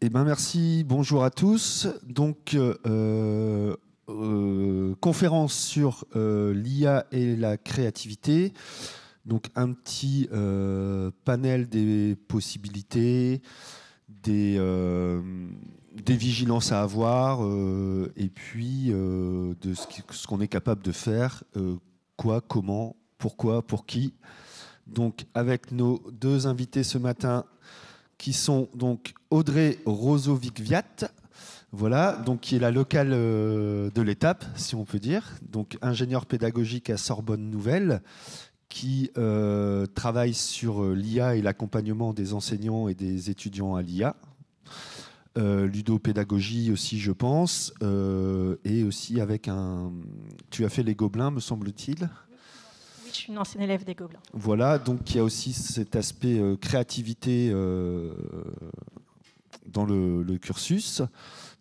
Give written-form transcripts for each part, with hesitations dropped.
Eh ben merci, bonjour à tous. Donc, conférence sur l'IA et la créativité. Donc, un petit panel des possibilités, des vigilances à avoir, et puis de ce qu'on est capable de faire, quoi, comment, pourquoi, pour qui. Donc, avec nos deux invités ce matin, qui sont donc Audrey Rozovic-Viat, voilà, donc qui est la locale de l'étape, si on peut dire, donc ingénieure pédagogique à Sorbonne Nouvelle, qui travaille sur l'IA et l'accompagnement des enseignants et des étudiants à l'IA. Ludopédagogie aussi, je pense, et aussi avec un... Tu as fait les Gobelins, me semble-t-il ? Oui, je suis une ancienne élève des Gobelins. Voilà, donc il y a aussi cet aspect créativité dans le cursus.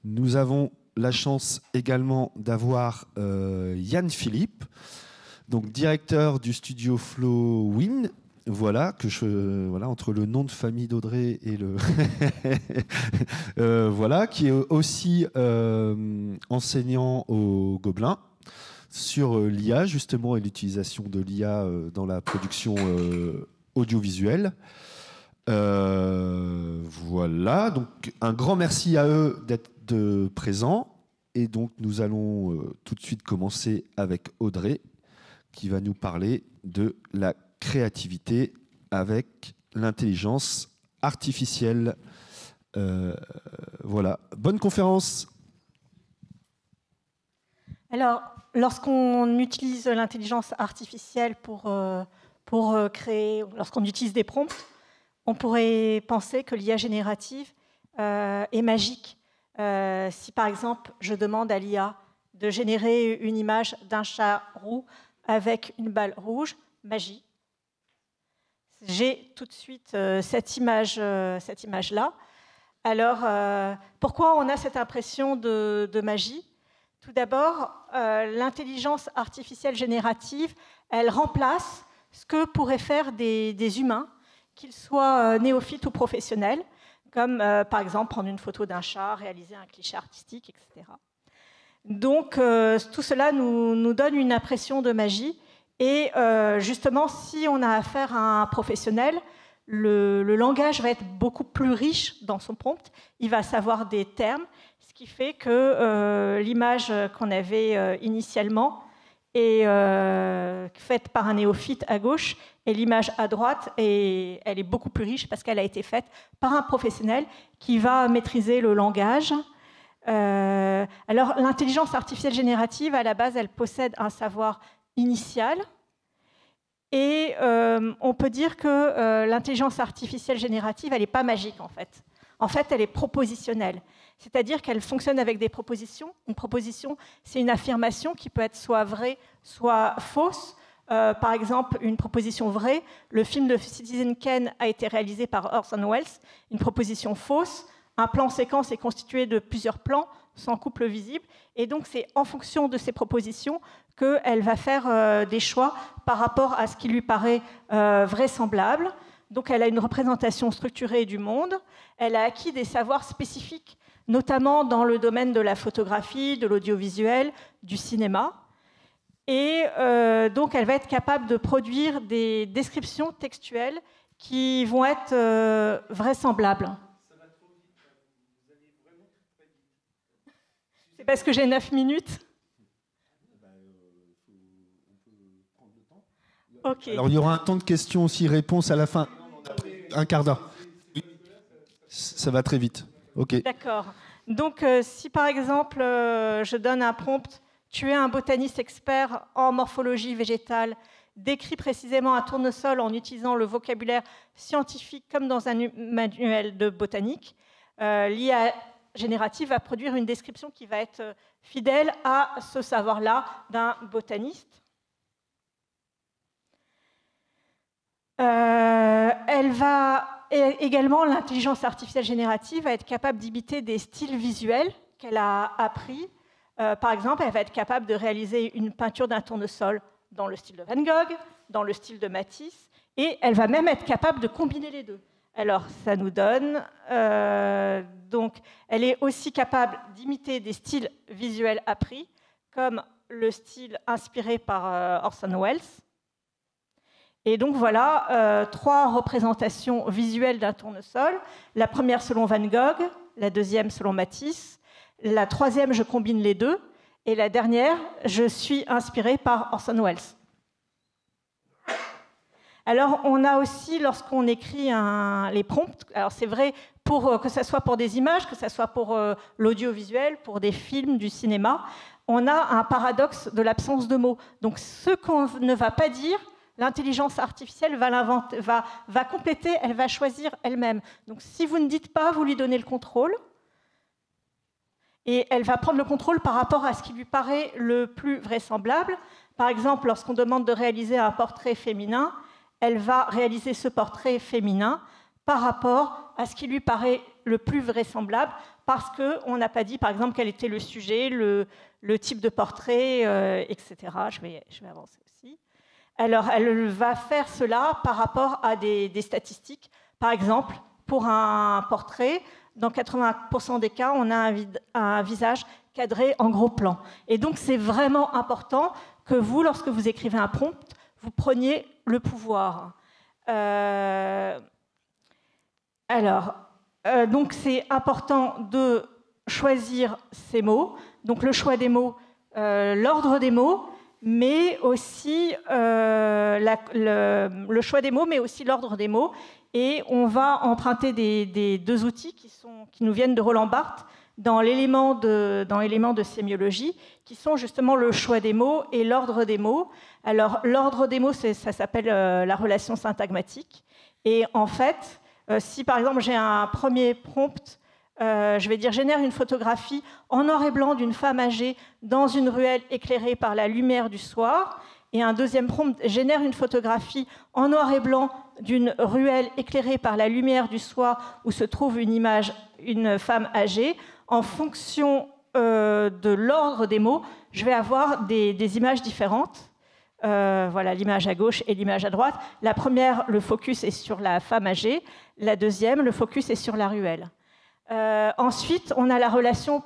Nous avons la chance également d'avoir Yann Philippe, donc directeur du studio Flow Win. Voilà, voilà, entre le nom de famille d'Audrey et le voilà, qui est aussi enseignant au Gobelin sur l'IA justement et l'utilisation de l'IA dans la production audiovisuelle. Voilà, donc un grand merci à eux d'être présents. Et donc nous allons tout de suite commencer avec Audrey qui va nous parler de la créativité avec l'intelligence artificielle. Voilà, bonne conférence. Alors, lorsqu'on utilise l'intelligence artificielle pour créer, lorsqu'on utilise des prompts, on pourrait penser que l'IA générative est magique. Si par exemple, je demande à l'IA de générer une image d'un chat roux avec une balle rouge, magie. J'ai tout de suite cette image-là. Alors, pourquoi on a cette impression de magie ? Tout d'abord, l'intelligence artificielle générative, elle remplace ce que pourraient faire des humains, qu'ils soient néophytes ou professionnels, comme par exemple prendre une photo d'un chat, réaliser un cliché artistique, etc. Donc tout cela nous donne une impression de magie. Et justement, si on a affaire à un professionnel, le langage va être beaucoup plus riche dans son prompt. Il va savoir des termes, ce qui fait que l'image qu'on avait initialement est faite par un néophyte à gauche et l'image à droite, elle est beaucoup plus riche parce qu'elle a été faite par un professionnel qui va maîtriser le langage. Alors, l'intelligence artificielle générative, à la base, elle possède un savoir initial. Et on peut dire que l'intelligence artificielle générative, elle n'est pas magique, en fait. En fait, elle est propositionnelle. C'est-à-dire qu'elle fonctionne avec des propositions. Une proposition, c'est une affirmation qui peut être soit vraie, soit fausse. Par exemple, une proposition vraie, le film de Citizen Kane a été réalisé par Orson Welles. Une proposition fausse, un plan séquence est constitué de plusieurs plans sans couple visible. Et donc, c'est en fonction de ces propositions qu'elle va faire des choix par rapport à ce qui lui paraît vraisemblable. Donc, elle a une représentation structurée du monde. Elle a acquis des savoirs spécifiques, notamment dans le domaine de la photographie, de l'audiovisuel, du cinéma. Et donc, elle va être capable de produire des descriptions textuelles qui vont être vraisemblables. Ça va trop vite, vous allez vraiment très vite. C'est parce que j'ai 9 minutes. On peut prendre le temps. Okay. Alors, il y aura un temps de questions-réponses à la fin. Un quart d'heure. Ça va très vite. OK. D'accord. Donc, si par exemple, je donne un prompt, tu es un botaniste expert en morphologie végétale, décrit précisément un tournesol en utilisant le vocabulaire scientifique comme dans un manuel de botanique, l'IA générative va produire une description qui va être fidèle à ce savoir-là d'un botaniste. Elle va également, l'intelligence artificielle générative va être capable d'imiter des styles visuels qu'elle a appris. Par exemple, elle va être capable de réaliser une peinture d'un tournesol dans le style de Van Gogh, dans le style de Matisse, et elle va même être capable de combiner les deux. Alors, ça nous donne... donc, elle est aussi capable d'imiter des styles visuels appris, comme le style inspiré par Orson Welles. Et donc, voilà 3 représentations visuelles d'un tournesol. La première selon Van Gogh, la deuxième selon Matisse, la troisième, je combine les deux, et la dernière, je suis inspirée par Orson Welles. Alors, on a aussi, lorsqu'on écrit les prompts, alors c'est vrai que ce soit pour des images, que ce soit pour l'audiovisuel, pour des films, du cinéma, on a un paradoxe de l'absence de mots. Donc, ce qu'on ne va pas dire, l'intelligence artificielle va compléter, elle va choisir elle-même. Donc, si vous ne dites pas, vous lui donnez le contrôle, et elle va prendre le contrôle par rapport à ce qui lui paraît le plus vraisemblable. Par exemple, lorsqu'on demande de réaliser un portrait féminin, elle va réaliser ce portrait féminin par rapport à ce qui lui paraît le plus vraisemblable, parce qu'on n'a pas dit, par exemple, quel était le sujet, le type de portrait, etc. Je vais avancer aussi. Alors, elle va faire cela par rapport à des statistiques. Par exemple, pour un portrait, dans 80% des cas, on a un visage cadré en gros plan. Et donc, c'est vraiment important que vous, lorsque vous écrivez un prompt, vous preniez le pouvoir. Donc c'est important de choisir ces mots, donc le choix des mots, l'ordre des mots, mais aussi le choix des mots, mais aussi l'ordre des mots. Et on va emprunter des 2 outils qui nous viennent de Roland Barthes dans l'élément de sémiologie, qui sont justement le choix des mots et l'ordre des mots. Alors, l'ordre des mots, ça s'appelle la relation syntagmatique. Et en fait, si par exemple j'ai un premier prompt, je vais dire génère une photographie en noir et blanc d'une femme âgée dans une ruelle éclairée par la lumière du soir, et un deuxième prompt génère une photographie en noir et blanc d'une ruelle éclairée par la lumière du soir où se trouve une femme âgée. En fonction de l'ordre des mots, je vais avoir des images différentes. Voilà, l'image à gauche et l'image à droite. La première, le focus est sur la femme âgée. La deuxième, le focus est sur la ruelle. Ensuite, on a la relation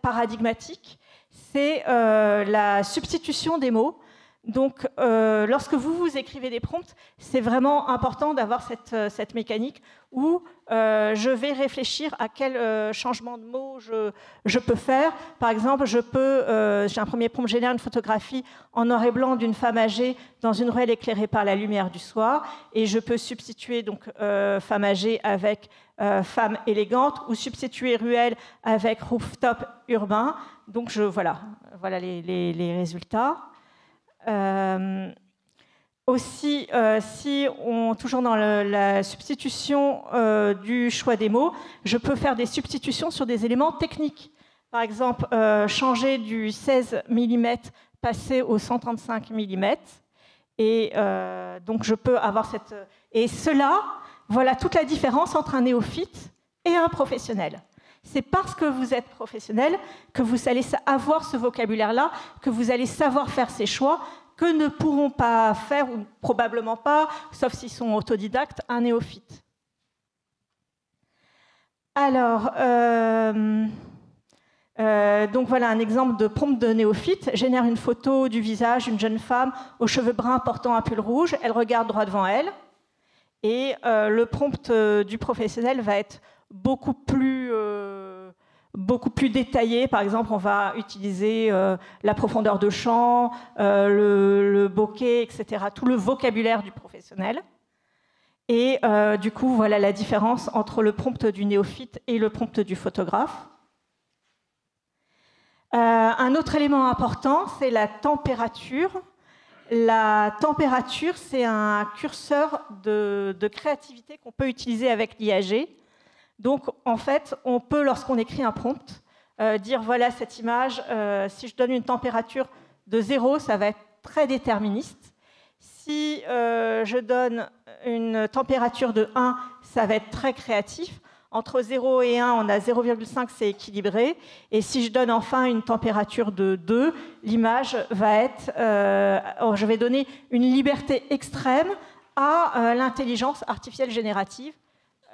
paradigmatique. C'est la substitution des mots. Donc, lorsque vous écrivez des prompts, c'est vraiment important d'avoir cette mécanique où je vais réfléchir à quel changement de mots je peux faire. Par exemple, j'ai un premier prompt, génère une photographie en noir et blanc d'une femme âgée dans une ruelle éclairée par la lumière du soir, et je peux substituer donc femme âgée avec femme élégante, ou substituer ruelle avec rooftop urbain. Donc, voilà les résultats. Aussi, toujours dans la substitution du choix des mots, je peux faire des substitutions sur des éléments techniques. Par exemple, changer du 16 mm passer au 135 mm. Et donc, je peux avoir cette... Et cela, voilà toute la différence entre un néophyte et un professionnel. C'est parce que vous êtes professionnel que vous allez avoir ce vocabulaire-là, que vous allez savoir faire ces choix, que ne pourront pas faire, ou probablement pas, sauf s'ils sont autodidactes, un néophyte. Alors, donc voilà un exemple de prompt de néophyte. Génère une photo du visage d'une jeune femme aux cheveux bruns portant un pull rouge. Elle regarde droit devant elle. Et le prompt du professionnel va être beaucoup plus détaillé. Par exemple, on va utiliser la profondeur de champ, le bokeh, etc. Tout le vocabulaire du professionnel. Et du coup, voilà la différence entre le prompt du néophyte et le prompt du photographe. Un autre élément important, c'est la température. La température, c'est un curseur de créativité qu'on peut utiliser avec l'IAG. Donc, en fait, on peut, lorsqu'on écrit un prompt, dire, voilà, cette image, si je donne une température de 0, ça va être très déterministe. Si je donne une température de 1, ça va être très créatif. Entre 0 et 1, on a 0,5, c'est équilibré. Et si je donne enfin une température de 2, l'image va être... je vais donner une liberté extrême à l'intelligence artificielle générative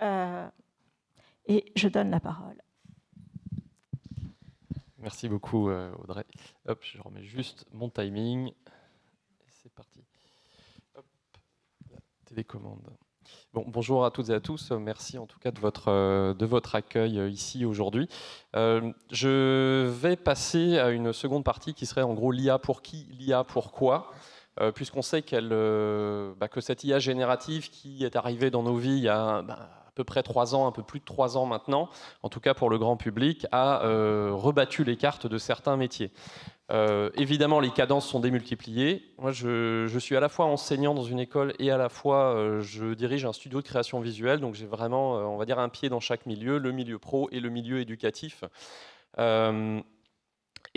Et je donne la parole. Merci beaucoup, Audrey. Hop, je remets juste mon timing. C'est parti. Hop, la télécommande. Bon, bonjour à toutes et à tous. Merci en tout cas de votre accueil ici aujourd'hui. Je vais passer à une seconde partie qui serait en gros l'IA pour qui, l'IA pourquoi. Puisqu'on sait que cette IA générative qui est arrivée dans nos vies il y a à peu près 3 ans, un peu plus de 3 ans maintenant, en tout cas pour le grand public, a rebattu les cartes de certains métiers. Évidemment, les cadences sont démultipliées. Moi, je suis à la fois enseignant dans une école et à la fois je dirige un studio de création visuelle, donc j'ai vraiment, on va dire, un pied dans chaque milieu, le milieu pro et le milieu éducatif.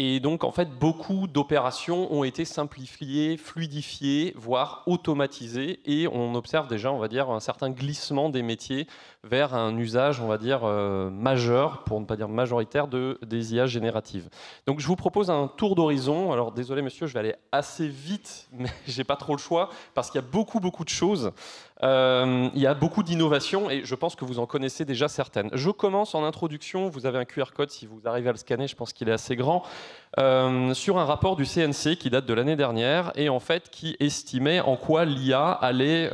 Et donc, en fait, beaucoup d'opérations ont été simplifiées, fluidifiées, voire automatisées. Et on observe déjà, on va dire, un certain glissement des métiers vers un usage, on va dire, majeur, pour ne pas dire majoritaire, des IA génératives. Donc, je vous propose un tour d'horizon. Alors, désolé, monsieur, je vais aller assez vite, mais j'ai pas trop le choix, parce qu'il y a beaucoup de choses. Il y a beaucoup d'innovations et je pense que vous en connaissez déjà certaines. Je commence en introduction, vous avez un QR code si vous arrivez à le scanner, je pense qu'il est assez grand, sur un rapport du CNC qui date de l'année dernière et en fait qui estimait en quoi l'IA allait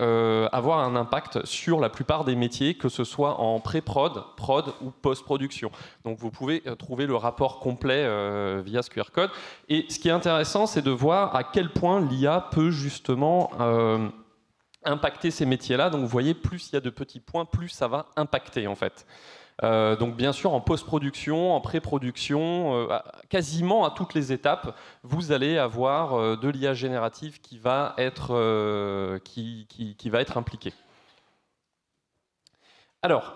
avoir un impact sur la plupart des métiers, que ce soit en pré-prod, prod ou post-production. Donc vous pouvez trouver le rapport complet via ce QR code. Et ce qui est intéressant, c'est de voir à quel point l'IA peut justement impacter ces métiers-là. Donc vous voyez, plus il y a de petits points, plus ça va impacter en fait. Donc bien sûr en post-production, en pré-production, quasiment à toutes les étapes, vous allez avoir de l'IA générative qui va être, qui va être impliquée. Alors,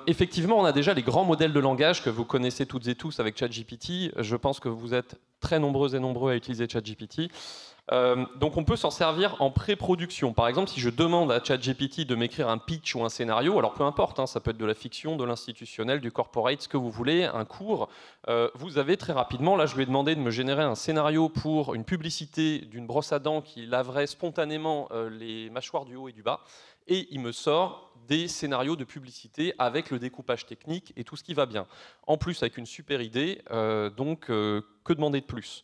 effectivement, on a déjà les grands modèles de langage que vous connaissez toutes et tous avec ChatGPT. Je pense que vous êtes très nombreuses et nombreux à utiliser ChatGPT. Donc on peut s'en servir en pré-production. Par exemple, si je demande à ChatGPT de m'écrire un pitch ou un scénario, alors peu importe, hein, ça peut être de la fiction, de l'institutionnel, du corporate, ce que vous voulez, un cours, vous avez très rapidement, là je lui ai demandé de me générer un scénario pour une publicité d'une brosse à dents qui laverait spontanément les mâchoires du haut et du bas, et il me sort des scénarios de publicité avec le découpage technique et tout ce qui va bien. En plus, avec une super idée, donc que demander de plus ?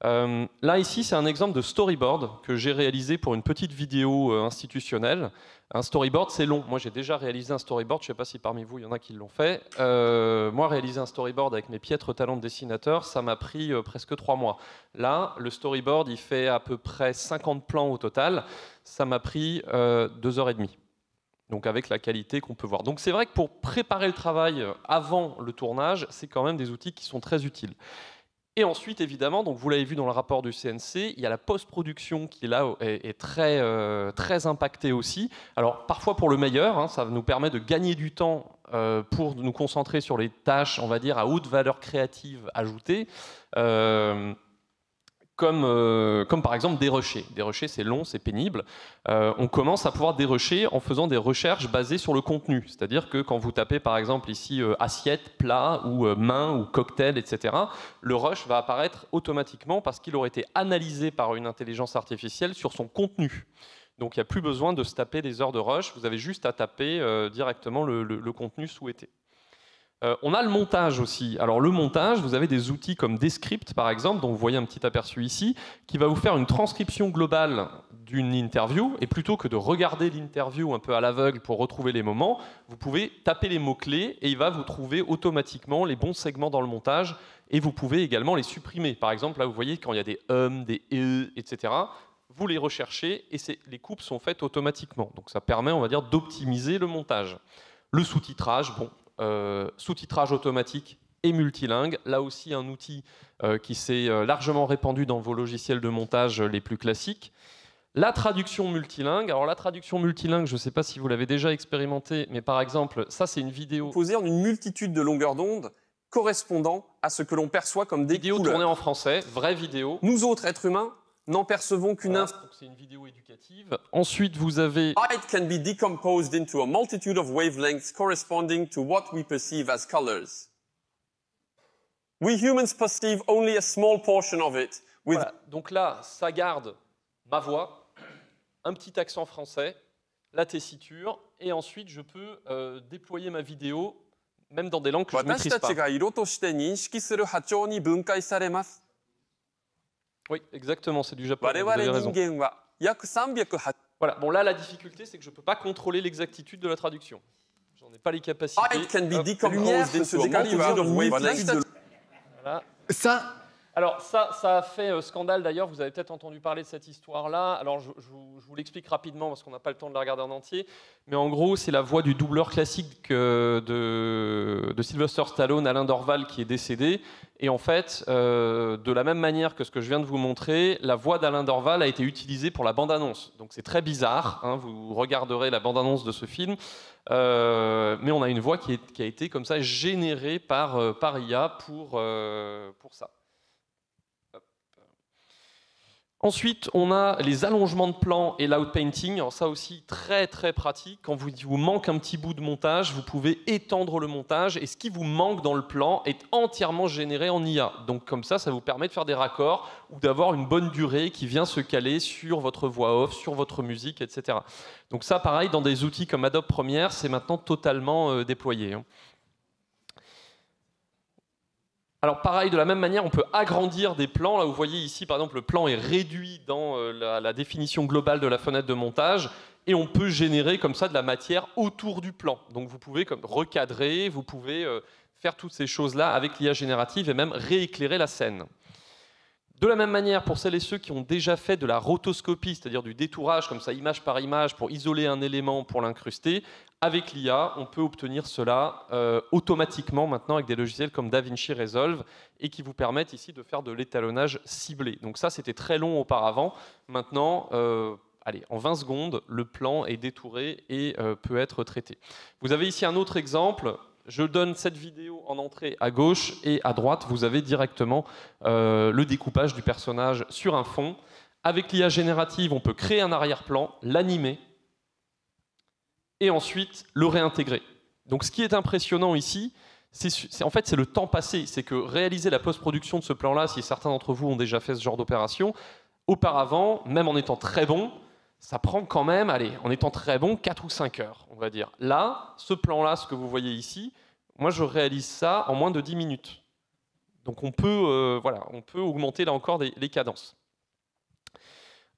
Là, ici, c'est un exemple de storyboard que j'ai réalisé pour une petite vidéo institutionnelle. Un storyboard, c'est long. Moi, j'ai déjà réalisé un storyboard. Je ne sais pas si parmi vous, il y en a qui l'ont fait. Moi, réaliser un storyboard avec mes piètres talents de dessinateur, ça m'a pris presque 3 mois. Là, le storyboard, il fait à peu près 50 plans au total. Ça m'a pris 2h30. Donc avec la qualité qu'on peut voir. Donc c'est vrai que pour préparer le travail avant le tournage, c'est quand même des outils qui sont très utiles. Et ensuite, évidemment, donc vous l'avez vu dans le rapport du CNC, il y a la post-production qui là est très, très impactée aussi. Alors parfois pour le meilleur, hein, ça nous permet de gagner du temps pour nous concentrer sur les tâches, on va dire, à haute valeur créative ajoutée. Comme par exemple dérusher. Dérusher, c'est long, c'est pénible. On commence à pouvoir dérusher en faisant des recherches basées sur le contenu. C'est-à-dire que quand vous tapez par exemple ici assiette, plat ou main ou cocktail, etc., le rush va apparaître automatiquement parce qu'il aurait été analysé par une intelligence artificielle sur son contenu. Donc il n'y a plus besoin de se taper des heures de rush, vous avez juste à taper directement le contenu souhaité. On a le montage aussi. Alors le montage, vous avez des outils comme Descript par exemple, dont vous voyez un petit aperçu ici, qui va vous faire une transcription globale d'une interview, et plutôt que de regarder l'interview un peu à l'aveugle pour retrouver les moments, vous pouvez taper les mots-clés et il va vous trouver automatiquement les bons segments dans le montage, et vous pouvez également les supprimer. Par exemple, là vous voyez quand il y a des des etc., vous les recherchez et les coupes sont faites automatiquement. Donc ça permet, on va dire, d'optimiser le montage. Le sous-titrage, bon, sous-titrage automatique et multilingue, là aussi un outil qui s'est largement répandu dans vos logiciels de montage les plus classiques. La traduction multilingue, alors la traduction multilingue, je ne sais pas si vous l'avez déjà expérimenté, mais par exemple, ça c'est une vidéo composée en une multitude de longueurs d'onde correspondant à ce que l'on perçoit comme des vidéo couleurs. Tournée en français, vraie vidéo. Nous autres êtres humains n'en percevons qu'une c'est une vidéo éducative. Ensuite, vous avez Light can be decomposed into a multitude of wavelengths corresponding to what we perceive as colors. We humans perceive only a small portion of it. With... Voilà. Donc là, ça garde ma voix, un petit accent français, la tessiture, et ensuite je peux déployer ma vidéo, même dans des langues que je ne 私 maîtrise た pas. ちが色として認識する波長に分解されます。 Oui, exactement, c'est du japonais, 我 vous 々 avez 人 raison. 間は約380 Voilà, bon là la difficulté c'est que je ne peux pas contrôler l'exactitude de la traduction. J'en ai pas les capacités. light can be Hop. decomposed into a multitude of wavelengths. Voilà. Ça, Alors ça a fait scandale d'ailleurs, vous avez peut-être entendu parler de cette histoire-là. Alors je vous l'explique rapidement parce qu'on n'a pas le temps de la regarder en entier. Mais en gros, c'est la voix du doubleur classique de Sylvester Stallone, Alain Dorval, qui est décédé. Et en fait, de la même manière que ce que je viens de vous montrer, la voix d'Alain Dorval a été utilisée pour la bande-annonce. Donc c'est très bizarre, hein, vous regarderez la bande-annonce de ce film. Mais on a une voix qui a été comme ça générée par IA pour ça. Ensuite, on a les allongements de plans et l'outpainting. Alors ça aussi, très très pratique. Quand vous manque un petit bout de montage, vous pouvez étendre le montage et ce qui vous manque dans le plan est entièrement généré en IA. Donc comme ça vous permet de faire des raccords ou d'avoir une bonne durée qui vient se caler sur votre voix off, sur votre musique, etc. Donc ça, pareil, dans des outils comme Adobe Premiere, c'est maintenant totalement déployé. Alors pareil, de la même manière, on peut agrandir des plans. Là, vous voyez ici, par exemple, le plan est réduit dans la définition globale de la fenêtre de montage et on peut générer comme ça de la matière autour du plan. Donc vous pouvez comme recadrer, vous pouvez faire toutes ces choses-là avec l'IA générative et même rééclairer la scène. De la même manière, pour celles et ceux qui ont déjà fait de la rotoscopie, c'est-à-dire du détourage comme ça, image par image, pour isoler un élément, pour l'incruster, avec l'IA, on peut obtenir cela automatiquement maintenant avec des logiciels comme DaVinci Resolve et qui vous permettent ici de faire de l'étalonnage ciblé. Donc ça, c'était très long auparavant. Maintenant, allez, en 20 secondes, le plan est détouré et peut être traité. Vous avez ici un autre exemple. Je donne cette vidéo en entrée à gauche et à droite, vous avez directement le découpage du personnage sur un fond. Avec l'IA générative, on peut créer un arrière-plan, l'animer et ensuite le réintégrer. Donc ce qui est impressionnant ici, en fait, c'est le temps passé. C'est que réaliser la post-production de ce plan-là, si certains d'entre vous ont déjà fait ce genre d'opération, auparavant, même en étant très bon, ça prend quand même, allez, en étant très bon, 4 ou 5 heures, on va dire. Là, ce plan-là, ce que vous voyez ici, moi, je réalise ça en moins de 10 minutes. Donc, on peut augmenter là encore les cadences.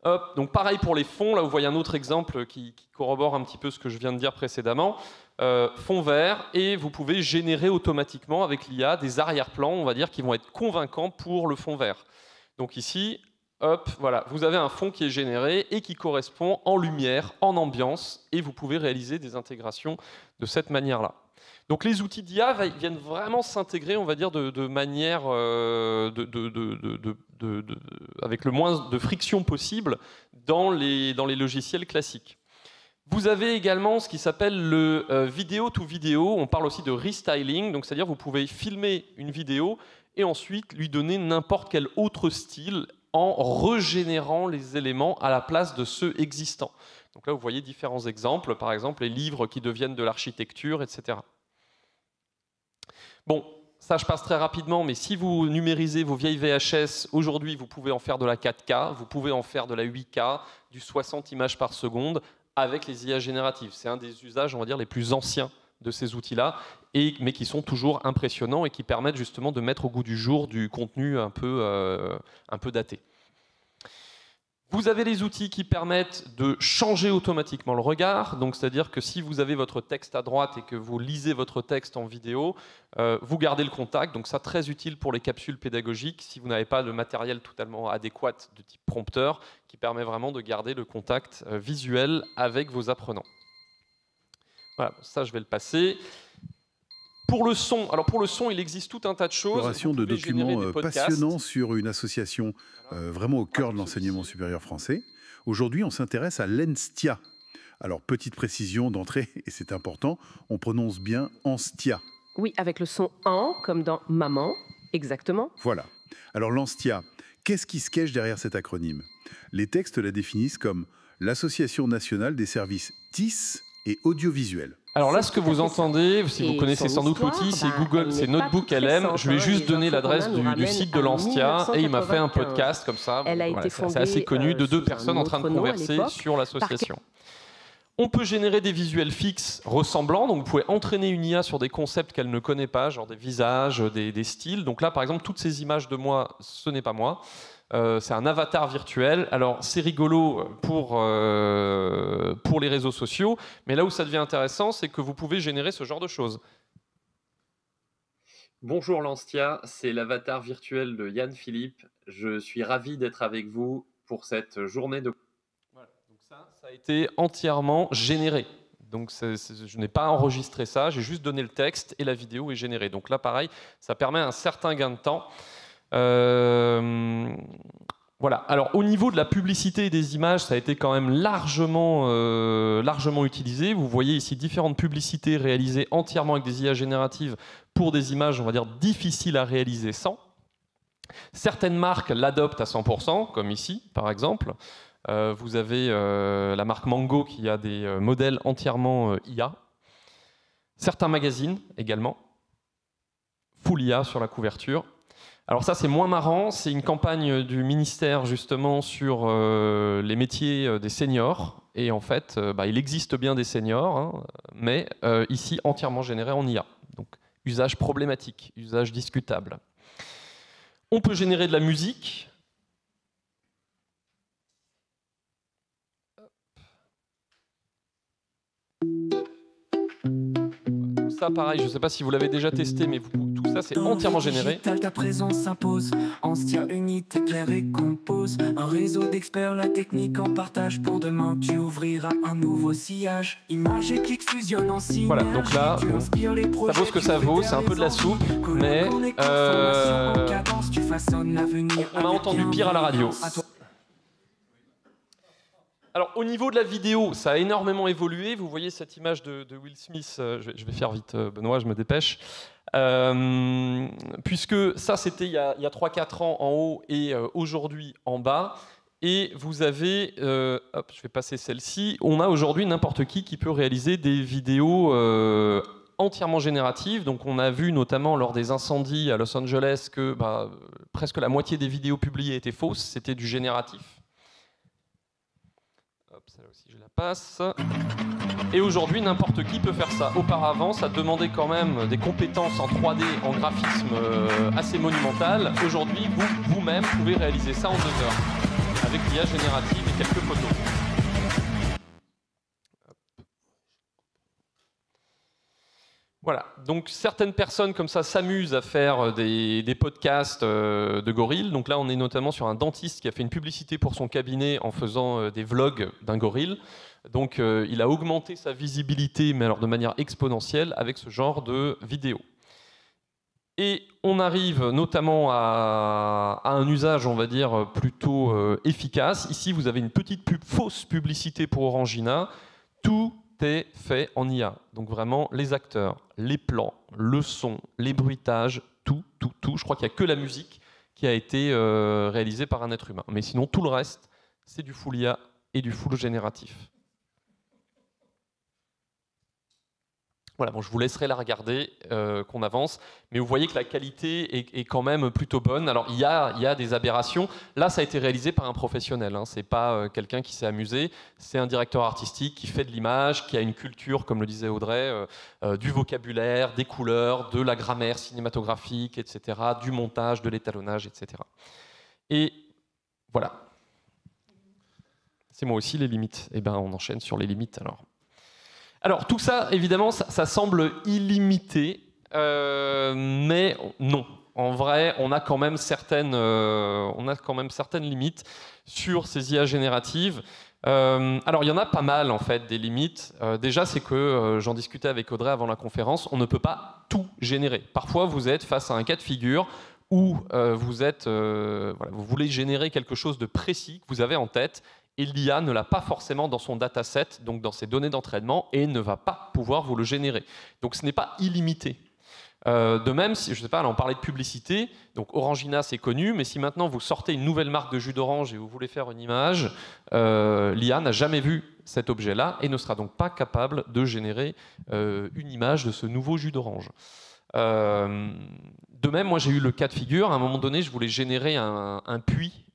Hop, donc, pareil pour les fonds. Là, vous voyez un autre exemple qui corrobore un petit peu ce que je viens de dire précédemment. Fond vert, et vous pouvez générer automatiquement avec l'IA des arrière-plans, on va dire, qui vont être convaincants pour le fond vert. Donc ici, hop, voilà, vous avez un fond qui est généré et qui correspond en lumière, en ambiance, et vous pouvez réaliser des intégrations de cette manière-là. Donc les outils d'IA viennent vraiment s'intégrer, on va dire, de manière avec le moins de friction possible dans les logiciels classiques. Vous avez également ce qui s'appelle le vidéo to vidéo. On parle aussi de restyling, donc c'est-à-dire vous pouvez filmer une vidéo et ensuite lui donner n'importe quel autre style en régénérant les éléments à la place de ceux existants. Donc là, vous voyez différents exemples, par exemple les livres qui deviennent de l'architecture, etc. Bon, ça je passe très rapidement, mais si vous numérisez vos vieilles VHS, aujourd'hui vous pouvez en faire de la 4K, vous pouvez en faire de la 8K, du 60 images par seconde avec les IA génératives. C'est un des usages, on va dire, les plus anciens de ces outils-là, mais qui sont toujours impressionnants et qui permettent justement de mettre au goût du jour du contenu un peu daté. Vous avez les outils qui permettent de changer automatiquement le regard, donc c'est-à-dire que si vous avez votre texte à droite et que vous lisez votre texte en vidéo, vous gardez le contact, donc ça très utile pour les capsules pédagogiques si vous n'avez pas le matériel totalement adéquat de type prompteur qui permet vraiment de garder le contact visuel avec vos apprenants. Voilà, ça je vais le passer. Pour le son, il existe tout un tas de choses. Exploration de documents passionnants sur une association vraiment au cœur de l'enseignement supérieur français. Aujourd'hui, on s'intéresse à l'ENSTIA. Alors, petite précision d'entrée, et c'est important, on prononce bien ENSTIA. Oui, avec le son en, comme dans maman, exactement. Voilà. Alors, l'ENSTIA, qu'est-ce qui se cache derrière cet acronyme? Les textes la définissent comme l'Association nationale des services TIS et audiovisuels. Alors là, ce que vous entendez, si vous connaissez sans doute l'outil, c'est Google, c'est Notebook LM. Je lui ai juste donné l'adresse du site de l'ENSTIA et il m'a fait un podcast comme ça. Voilà, c'est assez connu de deux personnes en train de converser sur l'association. On peut générer des visuels fixes ressemblants, donc vous pouvez entraîner une IA sur des concepts qu'elle ne connaît pas, genre des visages, des styles. Donc là, par exemple, toutes ces images de moi, ce n'est pas moi. C'est un avatar virtuel. Alors, c'est rigolo pour les réseaux sociaux, mais là où ça devient intéressant, c'est que vous pouvez générer ce genre de choses. Bonjour Lancia, c'est l'avatar virtuel de Yann Philippe. Je suis ravi d'être avec vous pour cette journée de... Voilà. Donc ça a été entièrement généré. Donc je n'ai pas enregistré ça, j'ai juste donné le texte et la vidéo est générée. Donc là, pareil, ça permet un certain gain de temps. Voilà. Alors au niveau de la publicité et des images, ça a été quand même largement utilisé. Vous voyez ici différentes publicités réalisées entièrement avec des IA génératives pour des images, on va dire, difficiles à réaliser sans. Certaines marques l'adoptent à 100%, comme ici par exemple. Vous avez la marque Mango qui a des modèles entièrement IA. Certains magazines également. Full IA sur la couverture. Alors ça, c'est moins marrant. C'est une campagne du ministère justement sur les métiers des seniors. Et en fait, il existe bien des seniors, hein, mais ici, entièrement généré en IA. Donc, usage problématique, usage discutable. On peut générer de la musique. Ça, pareil, je ne sais pas si vous l'avez déjà testé, mais tout ça, c'est entièrement généré. Ta présence s'impose. Anstia unité, claire et compose. Un réseau d'experts, la technique en partage. Pour demain, tu ouvriras un nouveau sillage. Images et clics fusionnent en synergie. Voilà, donc là, bon, ça vaut ce que ça vaut. C'est un peu de la soupe, mais on a entendu pire à la radio. Alors, au niveau de la vidéo, ça a énormément évolué. Vous voyez cette image de Will Smith. Je vais faire vite, Benoît, je me dépêche. Puisque ça, c'était il y a 3-4 ans en haut et aujourd'hui en bas. Et vous avez, hop, je vais passer celle-ci. On a aujourd'hui n'importe qui peut réaliser des vidéos entièrement génératives. Donc, on a vu notamment lors des incendies à Los Angeles que presque la moitié des vidéos publiées étaient fausses. C'était du génératif. Celle-là aussi, je la passe. Et aujourd'hui, n'importe qui peut faire ça. Auparavant, ça demandait quand même des compétences en 3D, en graphisme assez monumentales. Aujourd'hui, vous-même pouvez réaliser ça en 2 heures, avec l'IA générative et quelques photos. Voilà, donc certaines personnes comme ça s'amusent à faire des podcasts de gorilles. Donc là, on est notamment sur un dentiste qui a fait une publicité pour son cabinet en faisant des vlogs d'un gorille. Donc il a augmenté sa visibilité, mais alors de manière exponentielle, avec ce genre de vidéos. Et on arrive notamment à un usage, on va dire, plutôt efficace. Ici, vous avez une petite fausse publicité pour Orangina. Tout est fait en IA. Donc vraiment, les acteurs, les plans, le son, les bruitages, tout. Je crois qu'il n'y a que la musique qui a été réalisée par un être humain. Mais sinon, tout le reste, c'est du full IA et du full génératif. Voilà, bon, je vous laisserai la regarder, qu'on avance. Mais vous voyez que la qualité est quand même plutôt bonne. Alors, il y a des aberrations. Là, ça a été réalisé par un professionnel. Hein. Ce n'est pas quelqu'un qui s'est amusé. C'est un directeur artistique qui fait de l'image, qui a une culture, comme le disait Audrey, du vocabulaire, des couleurs, de la grammaire cinématographique, etc., du montage, de l'étalonnage, etc. Et voilà. C'est moi aussi les limites. Eh bien, on enchaîne sur les limites alors. Alors tout ça, évidemment, ça semble illimité, mais non. En vrai, on a quand même certaines limites sur ces IA génératives. Alors il y en a pas mal en fait des limites. Déjà, c'est que j'en discutais avec Audrey avant la conférence, on ne peut pas tout générer. Parfois, vous êtes face à un cas de figure où vous voulez générer quelque chose de précis que vous avez en tête. Et l'IA ne l'a pas forcément dans son dataset, donc dans ses données d'entraînement, et ne va pas pouvoir vous le générer. Donc ce n'est pas illimité. De même, si, je ne sais pas, là on parlait de publicité, donc Orangina c'est connu, mais si maintenant vous sortez une nouvelle marque de jus d'orange et vous voulez faire une image, l'IA n'a jamais vu cet objet-là et ne sera donc pas capable de générer une image de ce nouveau jus d'orange. De même, moi j'ai eu le cas de figure, à un moment donné je voulais générer un puits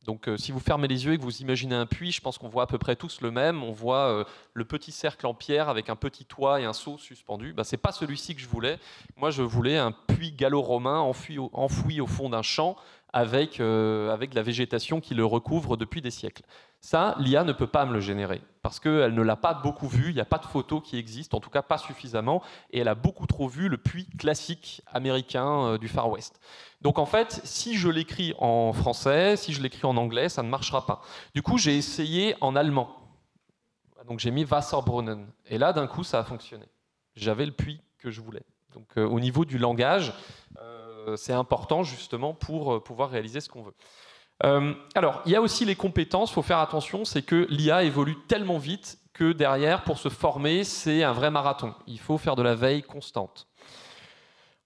Donc si vous fermez les yeux et que vous imaginez un puits, je pense qu'on voit à peu près tous le même. On voit le petit cercle en pierre avec un petit toit et un seau suspendu. Ce n'est pas celui-ci que je voulais. Moi, je voulais un puits gallo-romain enfoui au fond d'un champ avec de la végétation qui le recouvre depuis des siècles. Ça, l'IA ne peut pas me le générer parce qu'elle ne l'a pas beaucoup vu. Il n'y a pas de photos qui existent, en tout cas pas suffisamment. Et elle a beaucoup trop vu le puits classique américain du Far West. Donc en fait, si je l'écris en français, si je l'écris en anglais, ça ne marchera pas. Du coup, j'ai essayé en allemand. Donc j'ai mis Wasserbrunnen. Et là, d'un coup, ça a fonctionné. J'avais le puits que je voulais. Donc au niveau du langage, c'est important justement pour pouvoir réaliser ce qu'on veut. Alors, il y a aussi les compétences, il faut faire attention, c'est que l'IA évolue tellement vite que derrière, pour se former, c'est un vrai marathon. Il faut faire de la veille constante.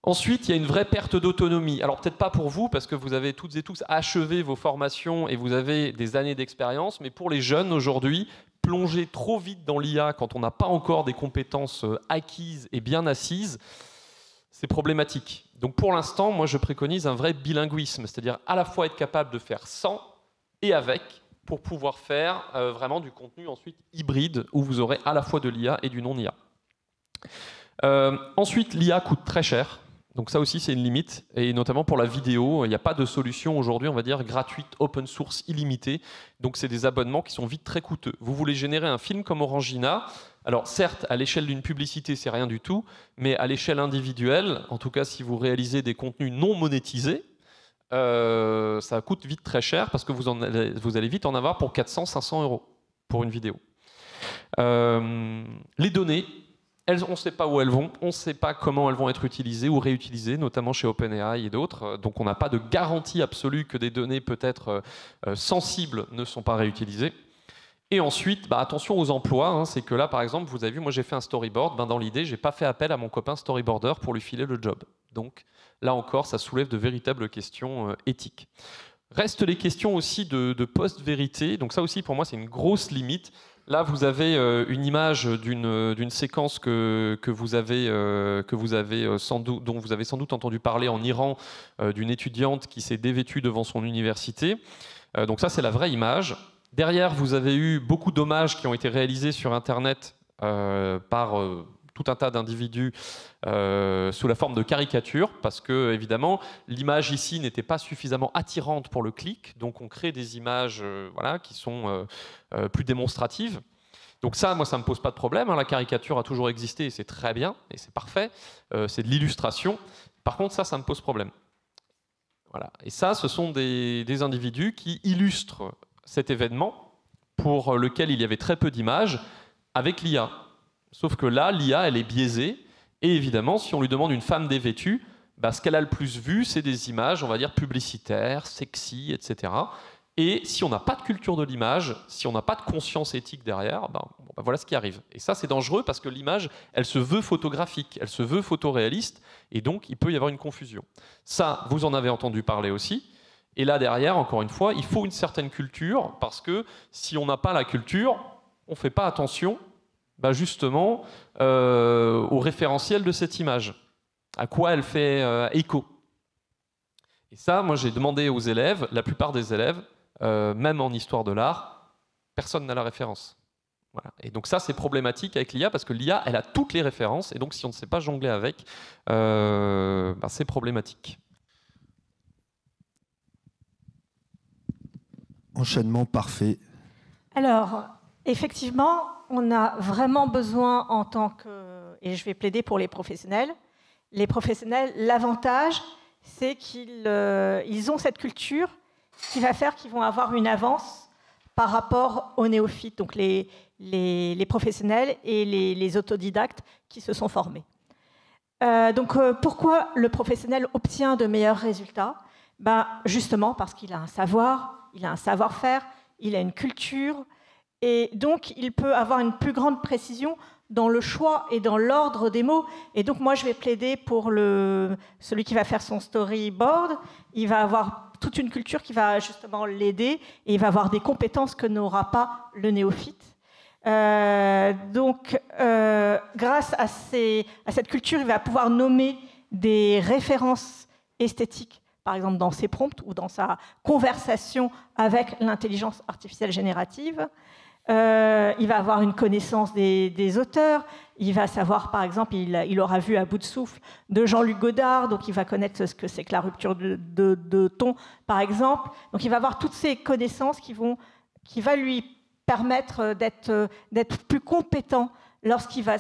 Ensuite, il y a une vraie perte d'autonomie. Alors peut-être pas pour vous, parce que vous avez toutes et tous achevé vos formations et vous avez des années d'expérience, mais pour les jeunes aujourd'hui, plonger trop vite dans l'IA quand on n'a pas encore des compétences acquises et bien assises, c'est problématique. Donc pour l'instant, moi je préconise un vrai bilinguisme, c'est-à-dire à la fois être capable de faire sans et avec, pour pouvoir faire vraiment du contenu ensuite hybride, où vous aurez à la fois de l'IA et du non-IA. Ensuite, l'IA coûte très cher. Donc ça aussi, c'est une limite, et notamment pour la vidéo, il n'y a pas de solution aujourd'hui, on va dire, gratuite, open source, illimitée. Donc c'est des abonnements qui sont vite très coûteux. Vous voulez générer un film comme Orangina, alors certes, à l'échelle d'une publicité, c'est rien du tout, mais à l'échelle individuelle, en tout cas si vous réalisez des contenus non monétisés, ça coûte vite très cher, parce que vous allez vite en avoir pour 400-500 € pour une vidéo. Les données, on ne sait pas où elles vont, on ne sait pas comment elles vont être utilisées ou réutilisées, notamment chez OpenAI et d'autres. Donc on n'a pas de garantie absolue que des données peut-être sensibles ne sont pas réutilisées. Et ensuite, attention aux emplois. C'est que là, par exemple, vous avez vu, moi j'ai fait un storyboard. Dans l'idée, je n'ai pas fait appel à mon copain storyboarder pour lui filer le job. Donc là encore, ça soulève de véritables questions éthiques. Restent les questions aussi de post-vérité. Donc ça aussi, pour moi, c'est une grosse limite. Là, vous avez une image d'une séquence dont vous avez sans doute entendu parler en Iran, d'une étudiante qui s'est dévêtue devant son université. Donc ça, c'est la vraie image. Derrière, vous avez eu beaucoup d'hommages qui ont été réalisés sur Internet par tout un tas d'individus sous la forme de caricatures, parce que, évidemment, l'image ici n'était pas suffisamment attirante pour le clic, donc on crée des images qui sont plus démonstratives. Donc ça, moi, ça ne me pose pas de problème, la caricature a toujours existé, et c'est très bien, et c'est parfait, c'est de l'illustration. Par contre, ça me pose problème. Voilà. Et ça, ce sont des individus qui illustrent cet événement, pour lequel il y avait très peu d'images, avec l'IA. Sauf que là, l'IA, elle est biaisée. Et évidemment, si on lui demande une femme dévêtue, ce qu'elle a le plus vu, c'est des images, on va dire, publicitaires, sexy, etc. Et si on n'a pas de culture de l'image, si on n'a pas de conscience éthique derrière, voilà ce qui arrive. Et ça, c'est dangereux parce que l'image, elle se veut photographique, elle se veut photoréaliste, et donc il peut y avoir une confusion. Ça, vous en avez entendu parler aussi. Et là, derrière, encore une fois, il faut une certaine culture, parce que si on n'a pas la culture, on ne fait pas attention justement au référentiel de cette image, à quoi elle fait écho. Et ça, moi j'ai demandé aux élèves, la plupart des élèves, même en histoire de l'art, personne n'a la référence. Voilà. Et donc ça c'est problématique avec l'IA, parce que l'IA elle a toutes les références, et donc si on ne sait pas jongler avec, c'est problématique. Enchaînement parfait. Alors, effectivement, on a vraiment besoin en tant que, et je vais plaider pour les professionnels, l'avantage, c'est qu'ils ont cette culture qui va faire qu'ils vont avoir une avance par rapport aux néophytes, donc les professionnels et les autodidactes qui se sont formés. Pourquoi le professionnel obtient de meilleurs résultats ? Justement parce qu'il a un savoir, il a un savoir-faire, il a une culture, et donc il peut avoir une plus grande précision dans le choix et dans l'ordre des mots. Et donc moi je vais plaider pour celui qui va faire son storyboard. Il va avoir toute une culture qui va justement l'aider, et il va avoir des compétences que n'aura pas le néophyte. Grâce à cette culture, il va pouvoir nommer des références esthétiques par exemple dans ses prompts ou dans sa conversation avec l'intelligence artificielle générative. Il va avoir une connaissance des auteurs. Il va savoir, par exemple, il aura vu à bout de souffle de Jean-Luc Godard, donc il va connaître ce que c'est que la rupture de ton, par exemple. Donc il va avoir toutes ces connaissances qui va lui permettre d'être plus compétent lorsqu'il va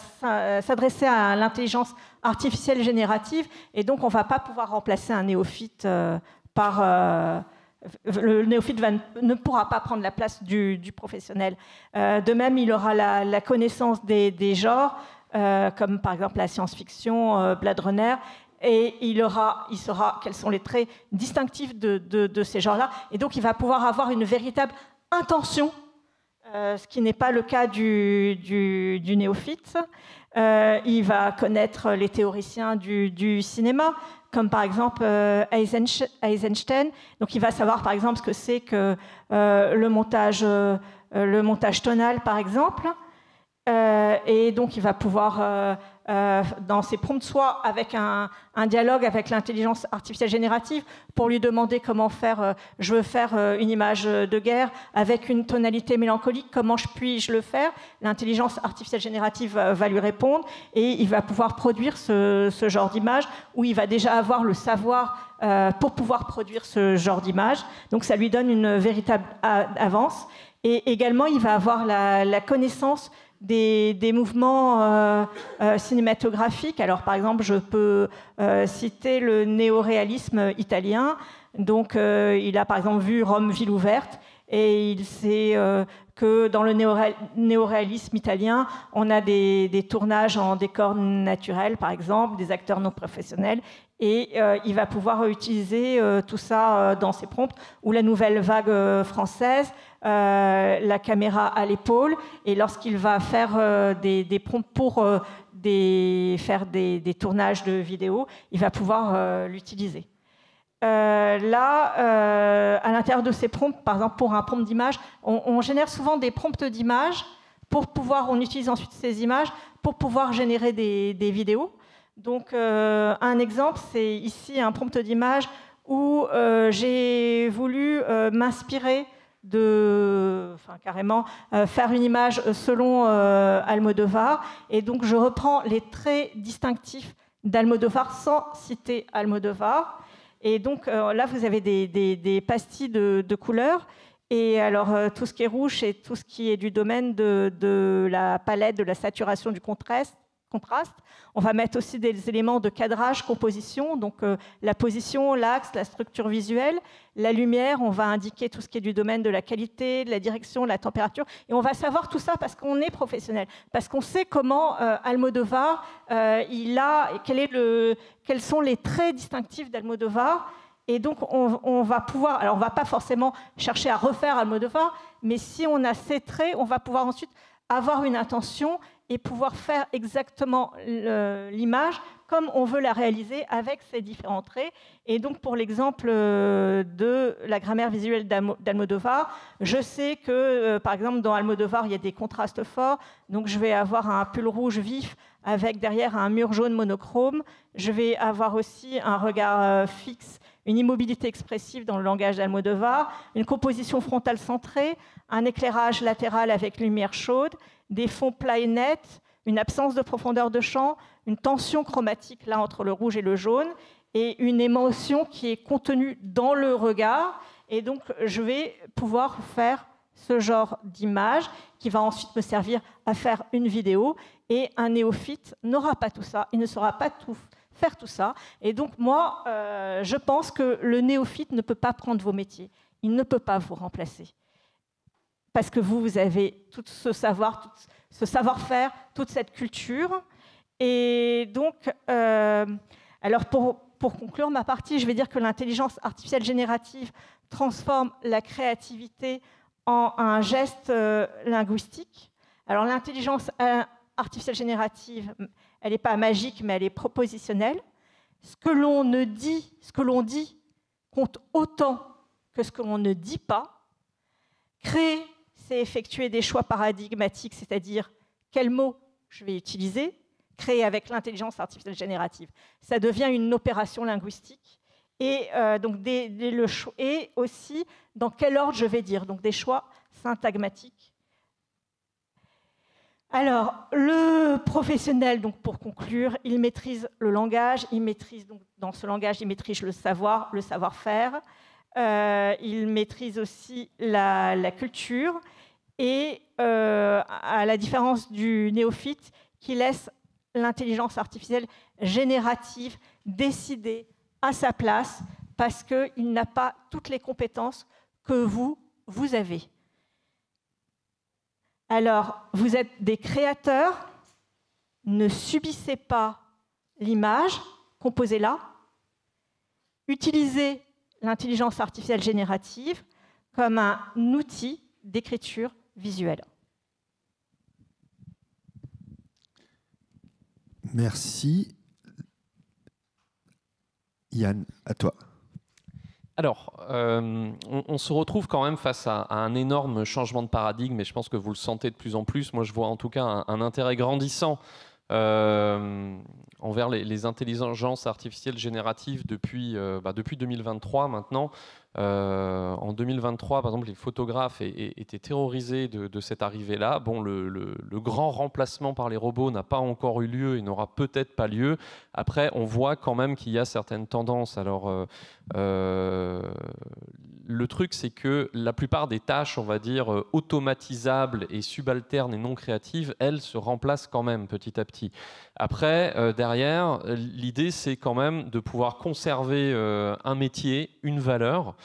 s'adresser à l'intelligence artificielle générative. Et donc on ne va pas pouvoir remplacer un néophyte le néophyte ne pourra pas prendre la place du professionnel. De même, il aura la connaissance des genres, comme par exemple la science-fiction, Blade Runner, et il saura quels sont les traits distinctifs de ces genres-là. Et donc, il va pouvoir avoir une véritable intention, ce qui n'est pas le cas du néophyte. Il va connaître les théoriciens du cinéma, comme par exemple Eisenstein. Donc il va savoir par exemple ce que c'est que le montage tonal, par exemple. Et donc il va pouvoir, dans ses prompts, soit avec un dialogue avec l'intelligence artificielle générative pour lui demander comment faire, je veux faire une image de guerre avec une tonalité mélancolique, comment puis-je le faire? L'intelligence artificielle générative va lui répondre et il va pouvoir produire ce genre d'image où il va déjà avoir le savoir pour pouvoir produire ce genre d'image. Donc ça lui donne une véritable avance. Et également, il va avoir la connaissance des mouvements cinématographiques. Alors, par exemple, je peux citer le néoréalisme italien. Donc, il a par exemple vu Rome, ville ouverte, et il sait que dans le néoréalisme italien, on a des tournages en décor naturel, par exemple, des acteurs non professionnels, et il va pouvoir utiliser tout ça dans ses prompts, ou la nouvelle vague française, la caméra à l'épaule, et lorsqu'il va faire des prompts pour faire des tournages de vidéos, il va pouvoir l'utiliser. À l'intérieur de ces prompts, par exemple pour un prompt d'image, on génère souvent des prompts d'images on utilise ensuite ces images pour pouvoir générer des vidéos. Donc un exemple, c'est ici un prompt d'image où j'ai voulu m'inspirer carrément faire une image selon Almodovar, et donc je reprends les traits distinctifs d'Almodovar sans citer Almodovar. Et donc là, vous avez des pastilles de couleurs. Et alors, tout ce qui est rouge, c'est tout ce qui est du domaine de la palette, de la saturation, du contraste. On va mettre aussi des éléments de cadrage, composition, donc la position, l'axe, la structure visuelle. La lumière, on va indiquer tout ce qui est du domaine de la qualité, de la direction, de la température. Et on va savoir tout ça parce qu'on est professionnel, parce qu'on sait comment Almodovar, quels sont les traits distinctifs d'Almodovar. Et donc, on va pouvoir... Alors, on ne va pas forcément chercher à refaire Almodovar, mais si on a ces traits, on va pouvoir ensuite avoir une intention et pouvoir faire exactement l'image comme on veut la réaliser avec ces différents traits. Et donc, pour l'exemple de la grammaire visuelle d'Almodovar, je sais que, par exemple, dans Almodovar, il y a des contrastes forts. Donc, je vais avoir un pull rouge vif avec derrière un mur jaune monochrome. Je vais avoir aussi un regard fixe, une immobilité expressive dans le langage d'Almodovar, une composition frontale centrée, un éclairage latéral avec lumière chaude, des fonds plats et nets, une absence de profondeur de champ, une tension chromatique là entre le rouge et le jaune, et une émotion qui est contenue dans le regard. Et donc, je vais pouvoir faire ce genre d'image qui va ensuite me servir à faire une vidéo. Et un néophyte n'aura pas tout ça, il ne saura pas faire tout ça. Et donc, moi, je pense que le néophyte ne peut pas prendre vos métiers. Il ne peut pas vous remplacer. Parce que vous avez tout ce savoir, tout ce savoir-faire, toute cette culture. Et donc, alors pour conclure ma partie, je vais dire que l'intelligence artificielle générative transforme la créativité en un geste linguistique. Alors, l'intelligence artificielle générative, elle n'est pas magique, mais elle est propositionnelle. Ce que l'on dit compte autant que ce que l'on ne dit pas. Créer, c'est effectuer des choix paradigmatiques, c'est-à-dire quel mot je vais utiliser, créer avec l'intelligence artificielle générative. Ça devient une opération linguistique. et, et aussi dans quel ordre je vais dire, donc des choix syntagmatiques. Alors, le professionnel, donc pour conclure, il maîtrise le langage, dans ce langage, il maîtrise le savoir-faire, il maîtrise aussi la culture, et à la différence du néophyte qui laisse l'intelligence artificielle générative décider à sa place parce qu'il n'a pas toutes les compétences que vous avez. Alors, vous êtes des créateurs, ne subissez pas l'image, composez-la, utilisez l'intelligence artificielle générative comme un outil d'écriture visuelle. Merci. Yann, à toi. Alors, on se retrouve quand même face à un énorme changement de paradigme, et je pense que vous le sentez de plus en plus. Moi, je vois en tout cas un intérêt grandissant envers les intelligences artificielles génératives depuis 2023 maintenant. En 2023, par exemple, les photographes étaient terrorisés de cette arrivée-là. Bon, le grand remplacement par les robots n'a pas encore eu lieu et n'aura peut-être pas lieu. Après, on voit quand même qu'il y a certaines tendances. Alors, le truc, c'est que la plupart des tâches, on va dire, automatisables et subalternes et non créatives, elles se remplacent quand même petit à petit. Après, derrière, l'idée, c'est quand même de pouvoir conserver un métier, une valeur,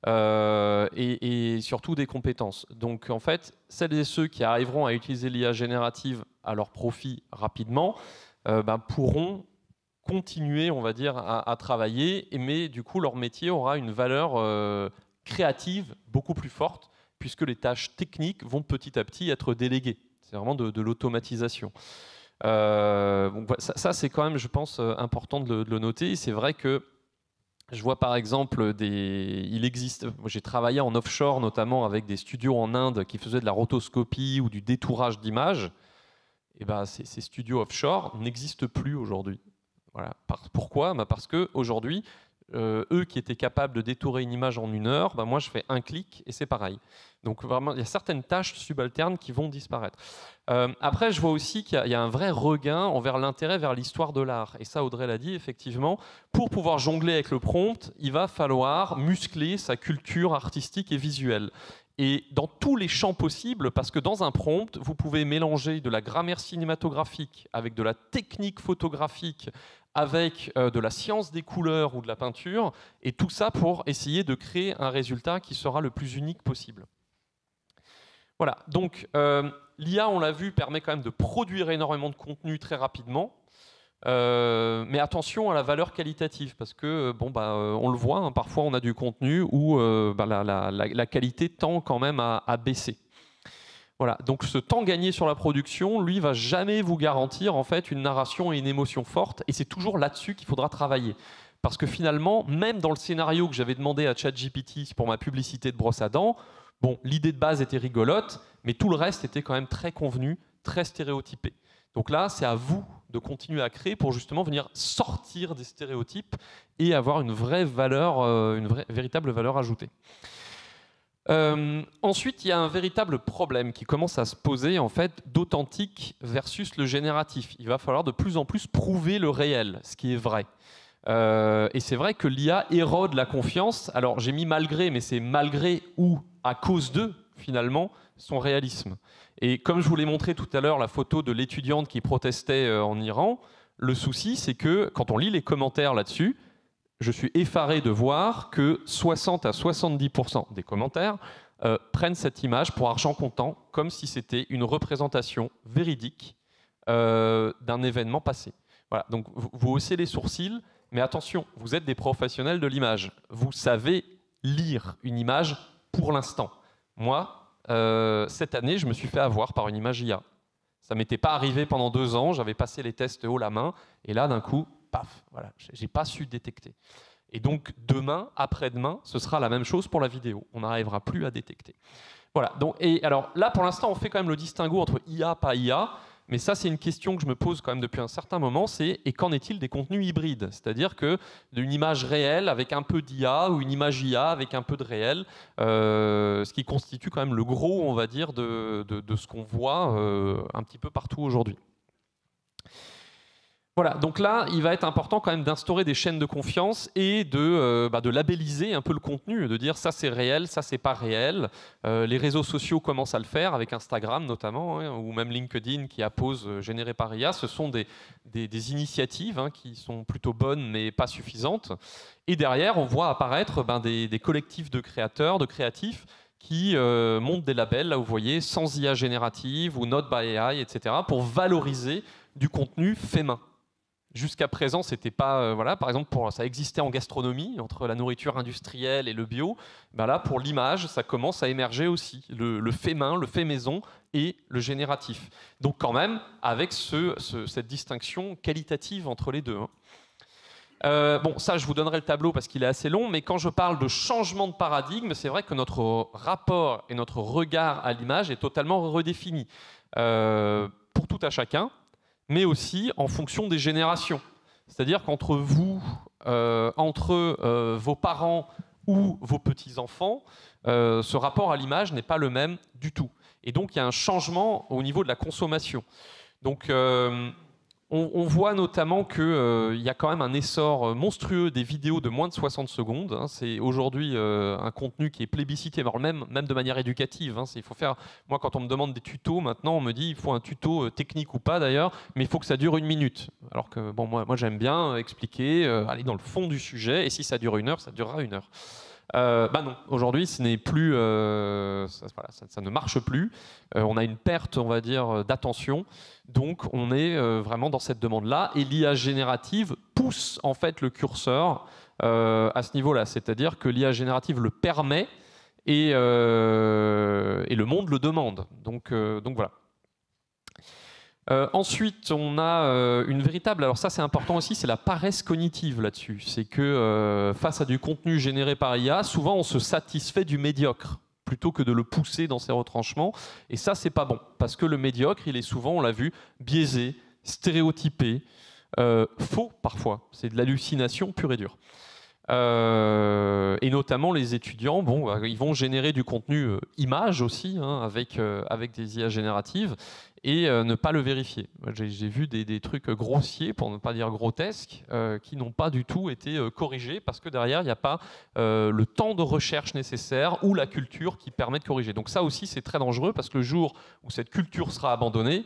et surtout des compétences. Donc, en fait, celles et ceux qui arriveront à utiliser l'IA générative à leur profit rapidement pourront continuer, on va dire, à travailler, mais du coup, leur métier aura une valeur créative beaucoup plus forte, puisque les tâches techniques vont petit à petit être déléguées. C'est vraiment de l'automatisation. Donc, ça c'est quand même, je pense, important de le noter. C'est vrai que je vois par exemple j'ai travaillé en offshore, notamment avec des studios en Inde qui faisaient de la rotoscopie ou du détourage d'images. Et ces studios offshore n'existent plus aujourd'hui. Voilà. Pourquoi ? Parce qu'aujourd'hui, eux qui étaient capables de détourer une image en 1 heure, moi je fais un clic et c'est pareil. Donc vraiment, il y a certaines tâches subalternes qui vont disparaître. Après, je vois aussi qu'il y a un vrai regain envers l'intérêt vers l'histoire de l'art. Et ça, Audrey l'a dit, effectivement, pour pouvoir jongler avec le prompt, il va falloir muscler sa culture artistique et visuelle. Et dans tous les champs possibles, parce que dans un prompt, vous pouvez mélanger de la grammaire cinématographique avec de la technique photographique, avec de la science des couleurs ou de la peinture, et tout ça pour essayer de créer un résultat qui sera le plus unique possible. Voilà, donc l'IA, on l'a vu, permet quand même de produire énormément de contenu très rapidement, mais attention à la valeur qualitative, parce que on le voit, parfois on a du contenu où la qualité tend quand même à baisser. Voilà, donc ce temps gagné sur la production, lui, va jamais vous garantir en fait une narration et une émotion forte, et c'est toujours là-dessus qu'il faudra travailler. Parce que finalement, même dans le scénario que j'avais demandé à ChatGPT pour ma publicité de brosse à dents, l'idée de base était rigolote, mais tout le reste était quand même très convenu, très stéréotypé. Donc là, c'est à vous de continuer à créer pour justement venir sortir des stéréotypes et avoir une vraie valeur, véritable valeur ajoutée. Ensuite, il y a un véritable problème qui commence à se poser en fait d'authentique versus le génératif. Il va falloir de plus en plus prouver le réel, ce qui est vrai. Et c'est vrai que l'IA érode la confiance. Alors j'ai mis malgré, mais c'est malgré ou à cause de, finalement, son réalisme. Et comme je vous l'ai montré tout à l'heure, la photo de l'étudiante qui protestait en Iran, le souci c'est que quand on lit les commentaires là-dessus, je suis effaré de voir que 60 à 70% des commentaires prennent cette image pour argent comptant, comme si c'était une représentation véridique d'un événement passé. Voilà, donc vous haussez les sourcils, mais attention, vous êtes des professionnels de l'image. Vous savez lire une image pour l'instant. Moi, cette année, je me suis fait avoir par une image IA. Ça ne m'était pas arrivé pendant 2 ans, j'avais passé les tests haut la main, et là, d'un coup, paf, voilà, je n'ai pas su détecter. Et donc, demain, après-demain, ce sera la même chose pour la vidéo. On n'arrivera plus à détecter. Voilà, donc, et alors là, pour l'instant, on fait quand même le distinguo entre IA, pas IA. mais ça c'est une question que je me pose quand même depuis un certain moment, c'est et qu'en est-il des contenus hybrides? C'est-à-dire qu'une image réelle avec un peu d'IA ou une image IA avec un peu de réel, ce qui constitue quand même le gros, on va dire, de ce qu'on voit un petit peu partout aujourd'hui. Voilà, donc là, il va être important quand même d'instaurer des chaînes de confiance et de labelliser un peu le contenu, de dire ça c'est réel, ça c'est pas réel. Les réseaux sociaux commencent à le faire, avec Instagram notamment, hein, ou même LinkedIn qui appose généré par IA. Ce sont des initiatives hein, qui sont plutôt bonnes mais pas suffisantes. Et derrière, on voit apparaître des collectifs de créateurs, de créatifs, qui montent des labels, là vous voyez, sans IA générative ou not by AI, etc., pour valoriser du contenu fait main. Jusqu'à présent, c'était pas voilà. Par exemple, ça existait en gastronomie entre la nourriture industrielle et le bio. Là, pour l'image, ça commence à émerger aussi le fait main, le fait maison et le génératif. Donc, quand même, avec cette distinction qualitative entre les deux. Bon, ça, je vous donnerai le tableau parce qu'il est assez long. Mais quand je parle de changement de paradigme, c'est vrai que notre rapport et notre regard à l'image est totalement redéfini pour tout à chacun, mais aussi en fonction des générations. C'est-à-dire qu'entre vous, vos parents ou vos petits-enfants, ce rapport à l'image n'est pas le même du tout. Et donc, il y a un changement au niveau de la consommation. Donc, on voit notamment qu'il y a quand même un essor monstrueux des vidéos de moins de 60 secondes. Hein. C'est aujourd'hui un contenu qui est plébiscité, même de manière éducative. Hein. Il faut faire, moi, quand on me demande des tutos, maintenant, on me dit il faut un tuto technique ou pas d'ailleurs, mais il faut que ça dure 1 minute. Alors que bon, moi j'aime bien expliquer, aller dans le fond du sujet, et si ça dure 1 heure, ça durera 1 heure. Non, aujourd'hui, ce n'est plus, ça ne marche plus. On a une perte, on va dire, d'attention. Donc, on est vraiment dans cette demande-là. Et l'IA générative pousse en fait le curseur à ce niveau-là. C'est-à-dire que l'IA générative le permet et le monde le demande. Donc voilà. Ensuite, on a une véritable, alors ça c'est important aussi, c'est la paresse cognitive là-dessus. C'est que face à du contenu généré par IA, souvent on se satisfait du médiocre plutôt que de le pousser dans ses retranchements. Et ça, c'est pas bon, parce que le médiocre, il est souvent, on l'a vu, biaisé, stéréotypé, faux parfois. C'est de l'hallucination pure et dure. Et notamment les étudiants, ils vont générer du contenu image aussi, hein, avec des IA génératives, et ne pas le vérifier. J'ai vu des trucs grossiers, pour ne pas dire grotesques, qui n'ont pas du tout été corrigés, parce que derrière, il n'y a pas le temps de recherche nécessaire ou la culture qui permet de corriger. Donc ça aussi, c'est très dangereux, parce que le jour où cette culture sera abandonnée,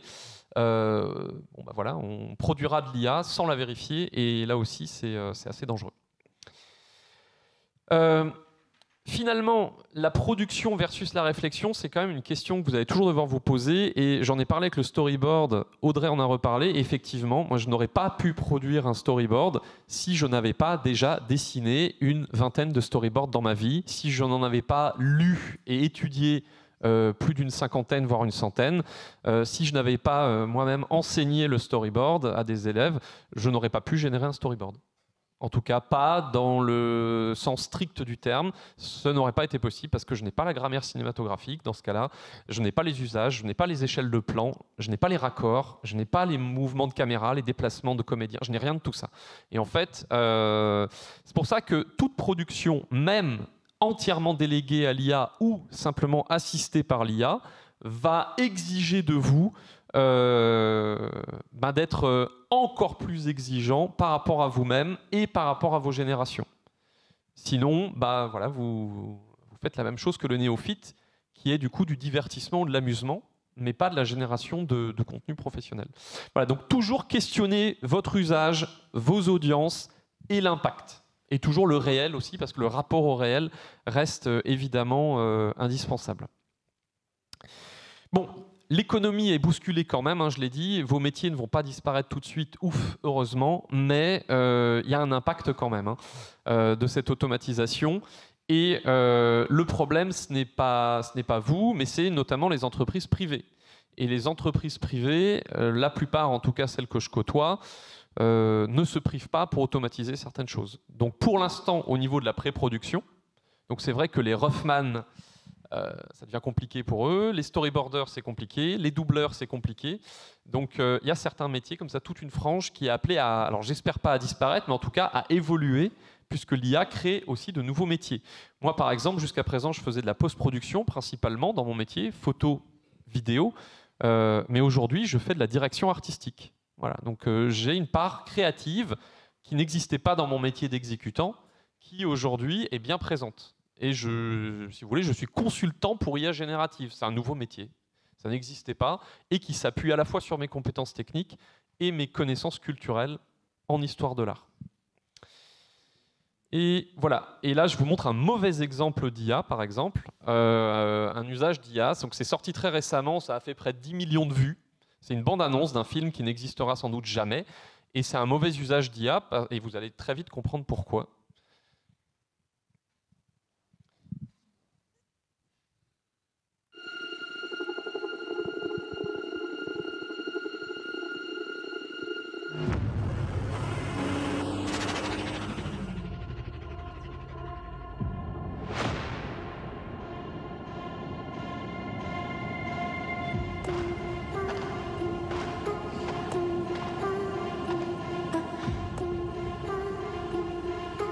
voilà, on produira de l'IA sans la vérifier, et là aussi, c'est assez dangereux. Finalement, la production versus la réflexion, c'est quand même une question que vous allez toujours devoir vous poser, et j'en ai parlé avec le storyboard, Audrey en a reparlé, et effectivement, moi je n'aurais pas pu produire un storyboard si je n'avais pas déjà dessiné une vingtaine de storyboards dans ma vie, si je n'en avais pas lu et étudié plus d'une cinquantaine, voire une centaine, si je n'avais pas moi-même enseigné le storyboard à des élèves, je n'aurais pas pu générer un storyboard. En tout cas, pas dans le sens strict du terme. Ce n'aurait pas été possible parce que je n'ai pas la grammaire cinématographique dans ce cas-là. Je n'ai pas les usages, je n'ai pas les échelles de plan, je n'ai pas les raccords, je n'ai pas les mouvements de caméra, les déplacements de comédiens. Je n'ai rien de tout ça. Et en fait, c'est pour ça que toute production, même entièrement déléguée à l'IA ou simplement assistée par l'IA, va exiger de vous d'être encore plus exigeant par rapport à vous-même et par rapport à vos générations. Sinon, voilà, vous faites la même chose que le néophyte, qui est du coup du divertissement ou de l'amusement, mais pas de la génération de contenu professionnel. Voilà, donc toujours questionner votre usage, vos audiences et l'impact. Et toujours le réel aussi, parce que le rapport au réel reste évidemment indispensable. Bon, l'économie est bousculée quand même, hein, je l'ai dit. Vos métiers ne vont pas disparaître tout de suite, ouf, heureusement, mais il y a un impact quand même de cette automatisation. Et le problème, ce n'est pas vous, mais c'est notamment les entreprises privées. Et les entreprises privées, la plupart, en tout cas celles que je côtoie, ne se privent pas pour automatiser certaines choses. Donc pour l'instant, au niveau de la pré-production, donc c'est vrai que les Rothman ça devient compliqué pour eux. Les storyboarders, c'est compliqué. Les doubleurs, c'est compliqué. Donc, il y a certains métiers, comme ça, toute une frange qui est appelée à, alors j'espère pas à disparaître, mais en tout cas à évoluer, puisque l'IA crée aussi de nouveaux métiers. Moi, par exemple, jusqu'à présent, je faisais de la post-production, principalement, dans mon métier, photo, vidéo. Mais aujourd'hui, je fais de la direction artistique. Voilà. Donc, j'ai une part créative qui n'existait pas dans mon métier d'exécutant, qui aujourd'hui est bien présente. Et si vous voulez, je suis consultant pour IA générative. C'est un nouveau métier. Ça n'existait pas et qui s'appuie à la fois sur mes compétences techniques et mes connaissances culturelles en histoire de l'art. Et voilà. Et là, je vous montre un mauvais exemple d'IA, par exemple. Un usage d'IA. Donc, c'est sorti très récemment. Ça a fait près de 10 millions de vues. C'est une bande-annonce d'un film qui n'existera sans doute jamais. Et c'est un mauvais usage d'IA. Et vous allez très vite comprendre pourquoi.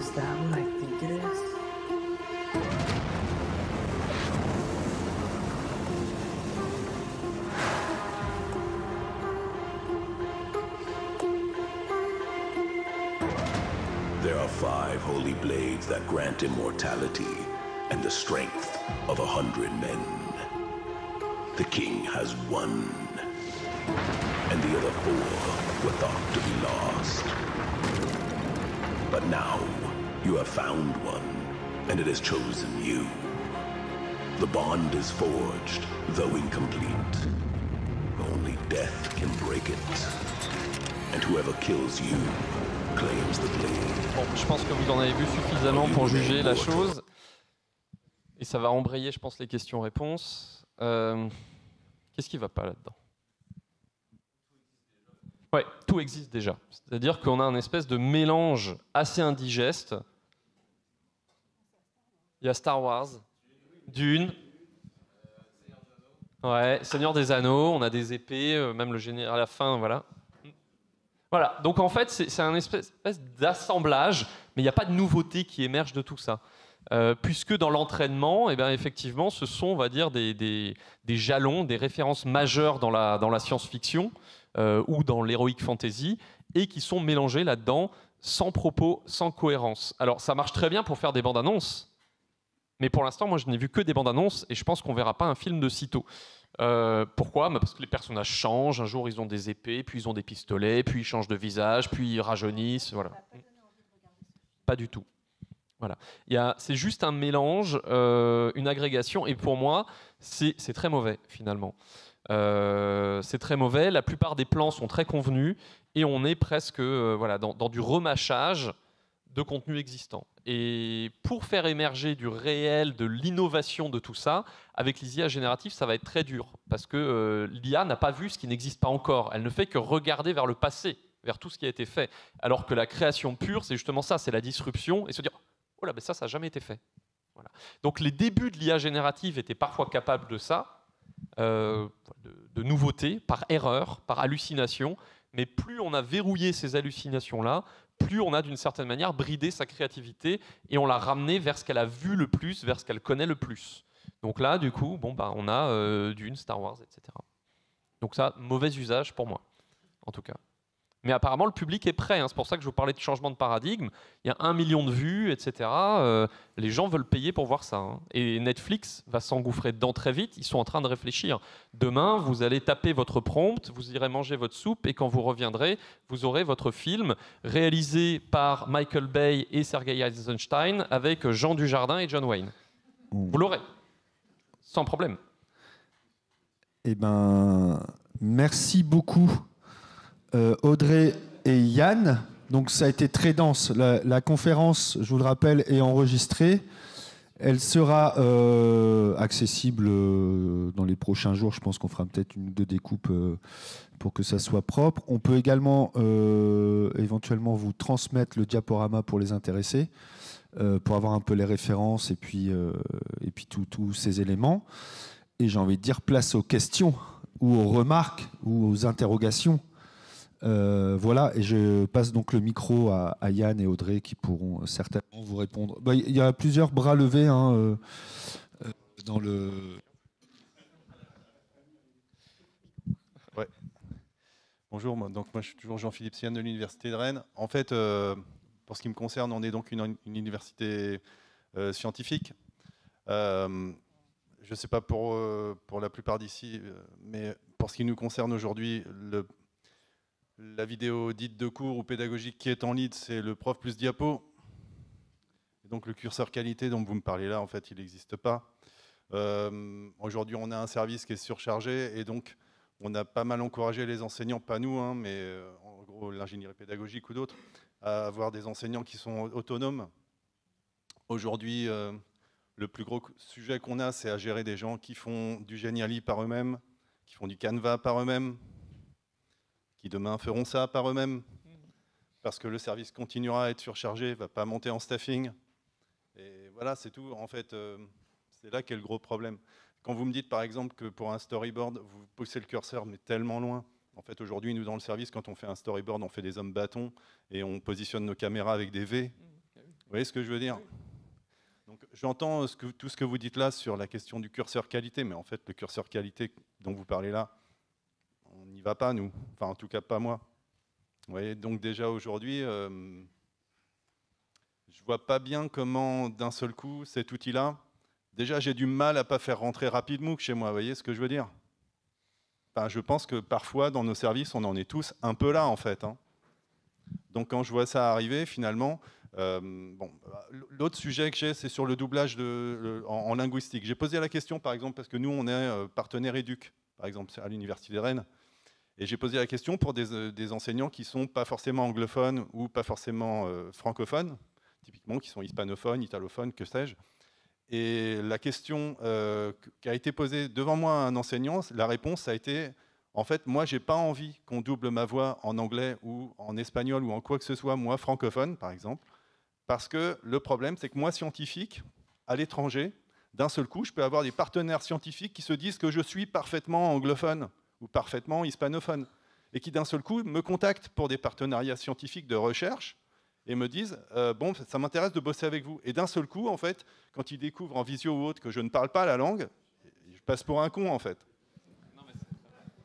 Is that what I think it is? There are 5 holy blades that grant immortality and the strength of 100 men. The king has 1, and the other 4 were thought to be lost. But now, you have found one, and it has chosen you. The bond is forged, though incomplete. Only death can break it. And whoever kills you claims the blade. Bon, je pense que vous en avez vu suffisamment pour juger la chose. Et ça va embrayer, je pense, les questions-réponses. Qu'est-ce qui ne va pas là-dedans? Ouais, tout existe déjà. C'est-à-dire qu'on a un espèce de mélange assez indigeste. Il y a Star Wars, Dune, ouais, Seigneur des Anneaux, on a des épées, même le général à la fin, voilà. Voilà, donc en fait, c'est un espèce d'assemblage, mais il n'y a pas de nouveauté qui émerge de tout ça. Puisque dans l'entraînement, eh bien, effectivement, ce sont, on va dire, des jalons, des références majeures dans la science-fiction, ou dans l'heroic fantasy, et qui sont mélangés là-dedans, sans propos, sans cohérence. Alors ça marche très bien pour faire des bandes annonces, mais pour l'instant moi je n'ai vu que des bandes annonces, et je pense qu'on ne verra pas un film de sitôt. Pourquoi? Parce que les personnages changent, un jour ils ont des épées, puis ils ont des pistolets, puis ils changent de visage, puis ils rajeunissent, voilà. Pas du tout. Voilà. C'est juste un mélange, une agrégation, et pour moi c'est très mauvais finalement. C'est très mauvais, la plupart des plans sont très convenus et on est presque voilà, dans du remâchage de contenu existant. Et pour faire émerger du réel, de l'innovation de tout ça, avec les IA génératives, ça va être très dur parce que l'IA n'a pas vu ce qui n'existe pas encore. Elle ne fait que regarder vers le passé, vers tout ce qui a été fait. Alors que la création pure, c'est justement ça, c'est la disruption et se dire « Oh là, ben ça n'a jamais été fait. » Voilà. Donc les débuts de l'IA générative étaient parfois capables de ça, de nouveautés, par erreur, par hallucination, mais plus on a verrouillé ces hallucinations-là, plus on a d'une certaine manière bridé sa créativité et on l'a ramené vers ce qu'elle a vu le plus, vers ce qu'elle connaît le plus. Donc là, du coup, bon, bah, on a Dune, Star Wars, etc. Donc ça, mauvais usage pour moi, en tout cas. Mais apparemment, le public est prêt. Hein. C'est pour ça que je vous parlais de changement de paradigme. Il y a 1 million de vues, etc. Les gens veulent payer pour voir ça. Hein. Et Netflix va s'engouffrer dedans très vite. Ils sont en train de réfléchir. Demain, vous allez taper votre prompt, vous irez manger votre soupe, et quand vous reviendrez, vous aurez votre film réalisé par Michael Bay et Sergei Eisenstein avec Jean Dujardin et John Wayne. Vous l'aurez. Sans problème. Eh ben, merci beaucoup. Audrey et Yann, donc ça a été très dense. La conférence, je vous le rappelle, est enregistrée. Elle sera accessible dans les prochains jours. Je pense qu'on fera peut-être 1 ou 2 découpes pour que ça soit propre. On peut également éventuellement vous transmettre le diaporama pour les intéressés. pour avoir un peu les références et puis tous ces éléments. Et j'ai envie de dire place aux questions ou aux remarques ou aux interrogations. Voilà, et je passe donc le micro à Yann et Audrey qui pourront certainement vous répondre. Il y a plusieurs bras levés dans le... Ouais. Bonjour, donc moi je suis toujours Jean-Philippe Sienne de l'Université de Rennes. En fait, pour ce qui me concerne, on est donc une université scientifique. Je ne sais pas pour la plupart d'ici, mais pour ce qui nous concerne aujourd'hui, la vidéo dite de cours ou pédagogique qui est en lead, c'est le prof plus diapo. Et donc le curseur qualité dont vous me parlez là, en fait, il n'existe pas. Aujourd'hui, on a un service qui est surchargé et donc on a pas mal encouragé les enseignants, pas nous, hein, mais en gros l'ingénierie pédagogique ou d'autres, à avoir des enseignants qui sont autonomes. Aujourd'hui, le plus gros sujet qu'on a, c'est à gérer des gens qui font du Geniali par eux-mêmes, qui font du Canva par eux-mêmes, qui demain feront ça par eux-mêmes, parce que le service continuera à être surchargé, ne va pas monter en staffing. Et voilà, c'est tout. En fait, c'est là qu'est le gros problème. Quand vous me dites, par exemple, que pour un storyboard, vous poussez le curseur, mais tellement loin. En fait, aujourd'hui, nous, dans le service, quand on fait un storyboard, on fait des hommes bâtons et on positionne nos caméras avec des V. Vous voyez ce que je veux dire ? Donc, j'entends tout ce que vous dites là sur la question du curseur qualité, mais en fait, le curseur qualité dont vous parlez là, on n'y va pas, nous. Enfin, en tout cas, pas moi. Vous voyez, donc déjà aujourd'hui, je ne vois pas bien comment, d'un seul coup, cet outil-là, déjà, j'ai du mal à ne pas faire rentrer RapidMOOC chez moi, vous voyez ce que je veux dire ? Enfin, je pense que parfois, dans nos services, on en est tous un peu là, en fait. Hein. Donc, quand je vois ça arriver, finalement... l'autre sujet que j'ai, c'est sur le doublage en linguistique. J'ai posé la question, par exemple, parce que nous, on est partenaire EDUC, par exemple, à l'Université de Rennes. Et j'ai posé la question pour des enseignants qui ne sont pas forcément anglophones ou pas forcément francophones, typiquement qui sont hispanophones, italophones, que sais-je. Et la question qui a été posée devant moi à un enseignant, la réponse a été, en fait, moi, je n'ai pas envie qu'on double ma voix en anglais ou en espagnol ou en quoi que ce soit, moi, francophone, par exemple, parce que le problème, c'est que moi, scientifique, à l'étranger, d'un seul coup, je peux avoir des partenaires scientifiques qui se disent que je suis parfaitement anglophone ou parfaitement hispanophone, et qui d'un seul coup me contactent pour des partenariats scientifiques de recherche et me disent bon, ça m'intéresse de bosser avec vous. Et d'un seul coup, en fait, quand ils découvrent en visio ou autre que je ne parle pas la langue, je passe pour un con, en fait.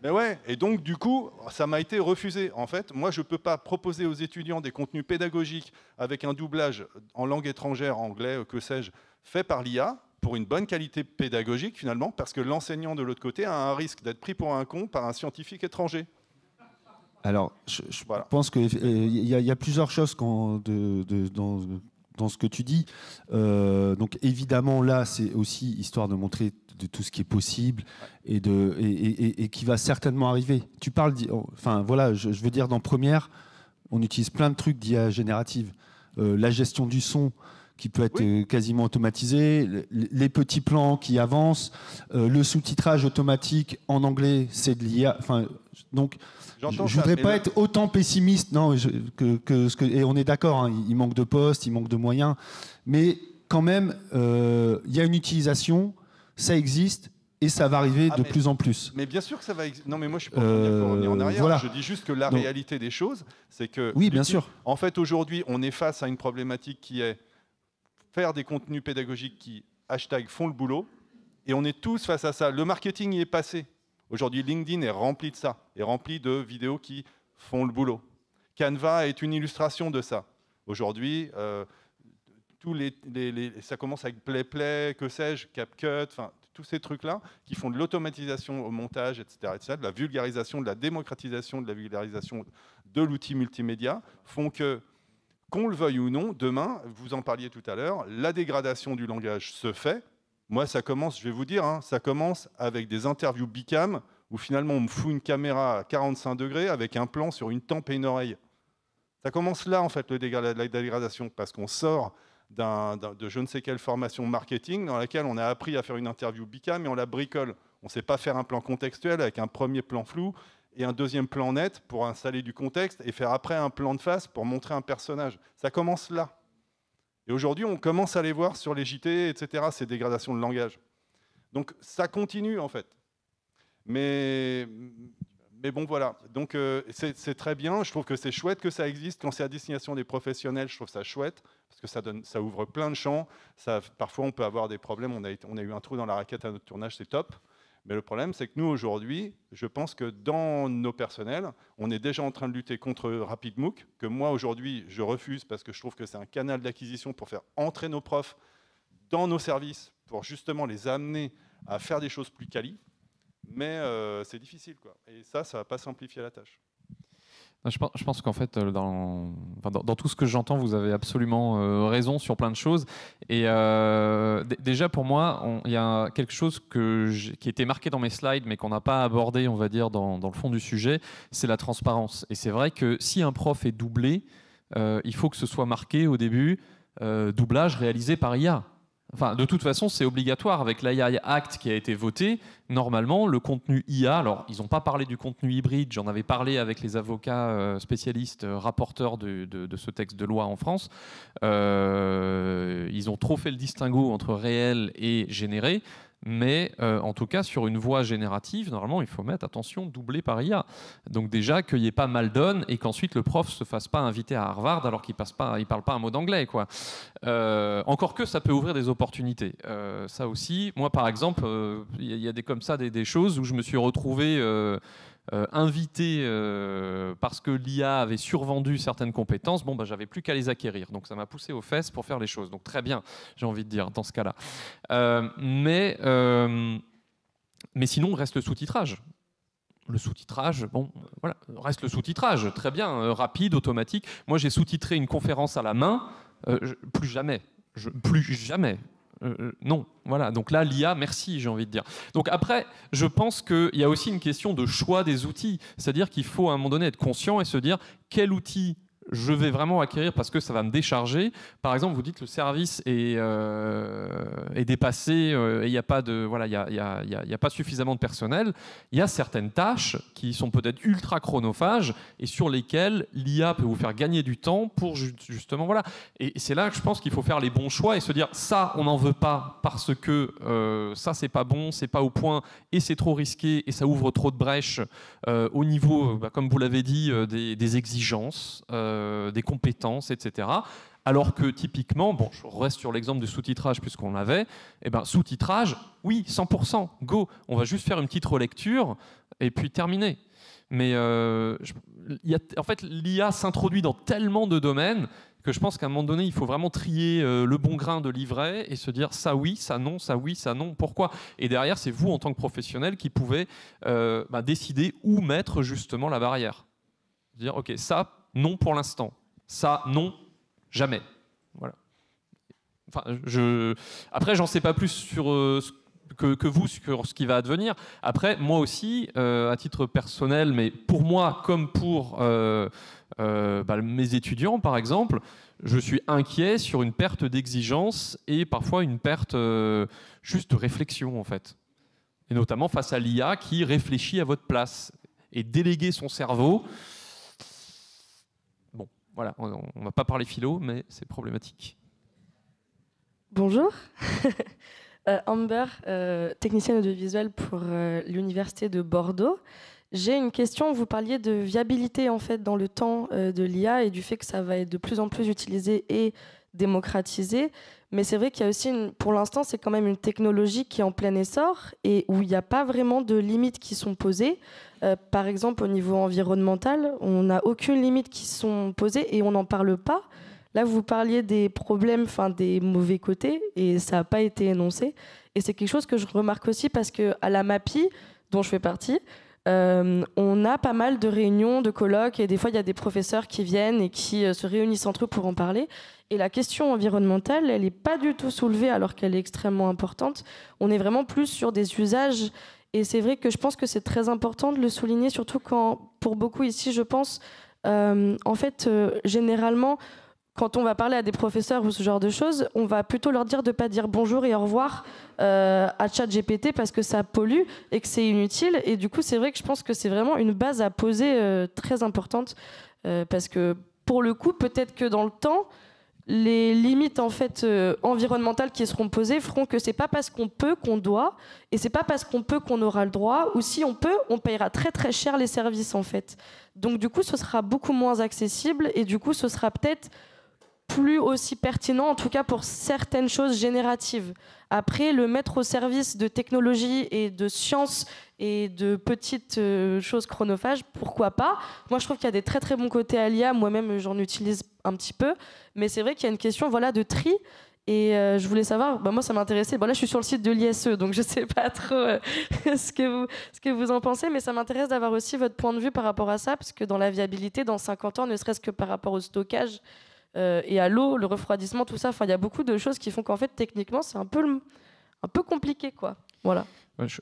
Mais ouais, et donc du coup, ça m'a été refusé. En fait, moi, je ne peux pas proposer aux étudiants des contenus pédagogiques avec un doublage en langue étrangère, anglais, que sais-je, fait par l'IA, pour une bonne qualité pédagogique finalement, parce que l'enseignant de l'autre côté a un risque d'être pris pour un con par un scientifique étranger. Alors, je pense qu'il y a plusieurs choses dans ce que tu dis. Donc évidemment, là, c'est aussi histoire de montrer de tout ce qui est possible et qui va certainement arriver. Tu parles, enfin voilà, je veux dire, dans Première, on utilise plein de trucs d'IA générative. La gestion du son, qui peut être quasiment automatisé, les petits plans qui avancent, le sous-titrage automatique en anglais, c'est de l'IA. Enfin, donc, je ne voudrais pas être autant pessimiste, non, et on est d'accord, hein, il manque de postes, il manque de moyens, mais quand même, il y a une utilisation, ça existe, et ça va arriver de plus en plus. Mais bien sûr que ça va exister. Non, mais moi, je ne suis pas en train de dire qu'on revenir en arrière. Voilà. Je dis juste que la réalité des choses, c'est que... Oui, bien sûr. En fait, aujourd'hui, on est face à une problématique qui est faire des contenus pédagogiques qui, hashtag, font le boulot, et on est tous face à ça. Le marketing y est passé. Aujourd'hui, LinkedIn est rempli de ça, est rempli de vidéos qui font le boulot. Canva est une illustration de ça. Aujourd'hui, ça commence avec PlayPlay, que sais-je, CapCut, enfin, tous ces trucs-là qui font de l'automatisation au montage, etc., de la vulgarisation, de la démocratisation, de la vulgarisation de l'outil multimédia, font que, qu'on le veuille ou non, demain, vous en parliez tout à l'heure, la dégradation du langage se fait. Moi, ça commence, je vais vous dire, hein, ça commence avec des interviews bicam où finalement on me fout une caméra à 45 degrés avec un plan sur une tempe et une oreille. Ça commence là, en fait, la dégradation, parce qu'on sort de je ne sais quelle formation marketing dans laquelle on a appris à faire une interview bicam et on la bricole. On ne sait pas faire un plan contextuel avec un premier plan flou et un deuxième plan net pour installer du contexte et faire après un plan de face pour montrer un personnage. Ça commence là. Et aujourd'hui, on commence à les voir sur les JT, etc., ces dégradations de langage. Donc ça continue en fait. Mais bon, voilà. Donc c'est très bien. Je trouve que c'est chouette que ça existe. Quand c'est à destination des professionnels, je trouve ça chouette parce que ça ouvre plein de champs. Parfois, on peut avoir des problèmes. On a eu un trou dans la raquette à notre tournage, c'est top. Mais le problème, c'est que nous, aujourd'hui, je pense que dans nos personnels, on est déjà en train de lutter contre RapidMOOC, que moi, aujourd'hui, je refuse parce que je trouve que c'est un canal d'acquisition pour faire entrer nos profs dans nos services, pour justement les amener à faire des choses plus quali. Mais c'est difficile, quoi. Et ça ne va pas simplifier la tâche. Je pense qu'en fait, dans tout ce que j'entends, vous avez absolument raison sur plein de choses. Et déjà, pour moi, il y a quelque chose qui était marqué dans mes slides, mais qu'on n'a pas abordé, on va dire, dans le fond du sujet, c'est la transparence. Et c'est vrai que si un prof est doublé, il faut que ce soit marqué au début, doublage réalisé par IA. Enfin, de toute façon, c'est obligatoire. Avec l'AI Act qui a été voté, normalement, le contenu IA, alors ils n'ont pas parlé du contenu hybride, j'en avais parlé avec les avocats spécialistes, rapporteurs de ce texte de loi en France. Ils ont trop fait le distinguo entre réel et généré. Mais en tout cas, sur une voix générative, normalement, il faut mettre, attention, doublé par IA. Donc déjà, qu'il n'y ait pas mal donne et qu'ensuite le prof ne se fasse pas inviter à Harvard alors qu'il ne parle pas un mot d'anglais, quoi. Encore que ça peut ouvrir des opportunités. Ça aussi, moi, par exemple, il y a des choses où je me suis retrouvé invité parce que l'IA avait survendu certaines compétences, j'avais plus qu'à les acquérir. Donc ça m'a poussé aux fesses pour faire les choses. Donc très bien, j'ai envie de dire, dans ce cas-là. Mais sinon, reste le sous-titrage. Le sous-titrage, voilà, reste le sous-titrage, très bien, rapide, automatique. Moi, j'ai sous-titré une conférence à la main, plus jamais. Non, voilà. Donc là, l'IA, merci, j'ai envie de dire. Donc après, je pense qu'il y a aussi une question de choix des outils. C'est-à-dire qu'il faut à un moment donné être conscient et se dire quel outil je vais vraiment acquérir parce que ça va me décharger. Par exemple, vous dites que le service est dépassé et il n'y a pas pas suffisamment de personnel. Il y a certaines tâches qui sont peut-être ultra chronophages et sur lesquelles l'IA peut vous faire gagner du temps pour justement voilà. Et c'est là que je pense qu'il faut faire les bons choix et se dire ça on n'en veut pas parce que ça c'est pas bon, c'est pas au point et c'est trop risqué et ça ouvre trop de brèches au niveau, comme vous l'avez dit, des exigences. Des compétences, etc. Alors que typiquement, je reste sur l'exemple du sous-titrage puisqu'on l'avait, sous-titrage, oui, 100%, go, on va juste faire une petite relecture et puis terminer. Mais en fait, l'IA s'introduit dans tellement de domaines que je pense qu'à un moment donné, il faut vraiment trier le bon grain de livret et se dire ça oui, ça non, ça oui, ça non, pourquoi ? Et derrière, c'est vous, en tant que professionnel, qui pouvez décider où mettre justement la barrière. Dire, ok, ça, non pour l'instant. Ça, non, jamais. Voilà. Enfin, après, j'en sais pas plus sur que vous sur ce qui va advenir. Après, moi aussi, à titre personnel, mais pour moi comme pour mes étudiants, par exemple, je suis inquiet sur une perte d'exigence et parfois une perte juste de réflexion, en fait. Et notamment face à l'IA qui réfléchit à votre place. Et déléguer son cerveau... Voilà, on ne va pas parler philo, mais c'est problématique. Bonjour, Amber, technicienne audiovisuelle pour l'Université de Bordeaux. J'ai une question, vous parliez de viabilité en fait, dans le temps de l'IA et du fait que ça va être de plus en plus utilisé et démocratisé. Mais c'est vrai qu'il y a aussi, pour l'instant, c'est quand même une technologie qui est en plein essor et où il n'y a pas vraiment de limites qui sont posées. Par exemple, au niveau environnemental, on n'a aucune limite qui sont posées et on n'en parle pas. Là, vous parliez des problèmes, des mauvais côtés, et ça n'a pas été énoncé. Et c'est quelque chose que je remarque aussi parce qu'à la MAPI, dont je fais partie, on a pas mal de réunions, de colloques, et des fois, il y a des professeurs qui viennent et qui se réunissent entre eux pour en parler. Et la question environnementale, elle n'est pas du tout soulevée alors qu'elle est extrêmement importante. On est vraiment plus sur des usages. Et c'est vrai que je pense que c'est très important de le souligner, surtout quand, pour beaucoup ici, je pense, généralement, quand on va parler à des professeurs ou ce genre de choses, on va plutôt leur dire de ne pas dire bonjour et au revoir à ChatGPT parce que ça pollue et que c'est inutile. Et du coup, c'est vrai que je pense que c'est vraiment une base à poser très importante parce que, pour le coup, peut-être que dans le temps, les limites en fait environnementales qui seront posées feront que c'est pas parce qu'on peut qu'on doit, et c'est pas parce qu'on peut qu'on aura le droit, ou si on peut, on payera très très cher les services en fait. Donc du coup, ce sera beaucoup moins accessible, et du coup, ce sera peut-être plus aussi pertinent, en tout cas pour certaines choses génératives. Après, le mettre au service de technologie et de science et de petites choses chronophages, pourquoi pas? Moi, je trouve qu'il y a des très très bons côtés à l'IA. Moi-même, j'en utilise un petit peu. Mais c'est vrai qu'il y a une question de tri. Et je voulais savoir, moi ça m'intéressait. Là, je suis sur le site de l'ISE, donc je ne sais pas trop ce que vous en pensez, mais ça m'intéresse d'avoir aussi votre point de vue par rapport à ça, parce que dans la viabilité, dans 50 ans, ne serait-ce que par rapport au stockage, et à l'eau, le refroidissement, tout ça. Il y a beaucoup de choses qui font qu'en fait, techniquement, c'est un peu compliqué, quoi. Voilà.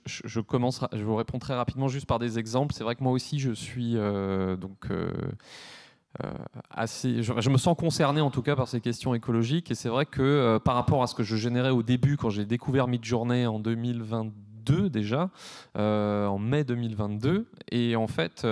Je vous réponds très rapidement juste par des exemples. C'est vrai que moi aussi, je suis je me sens concerné en tout cas par ces questions écologiques. Et c'est vrai que par rapport à ce que je générais au début, quand j'ai découvert Midjourney en 2022 déjà, en mai 2022, et en fait...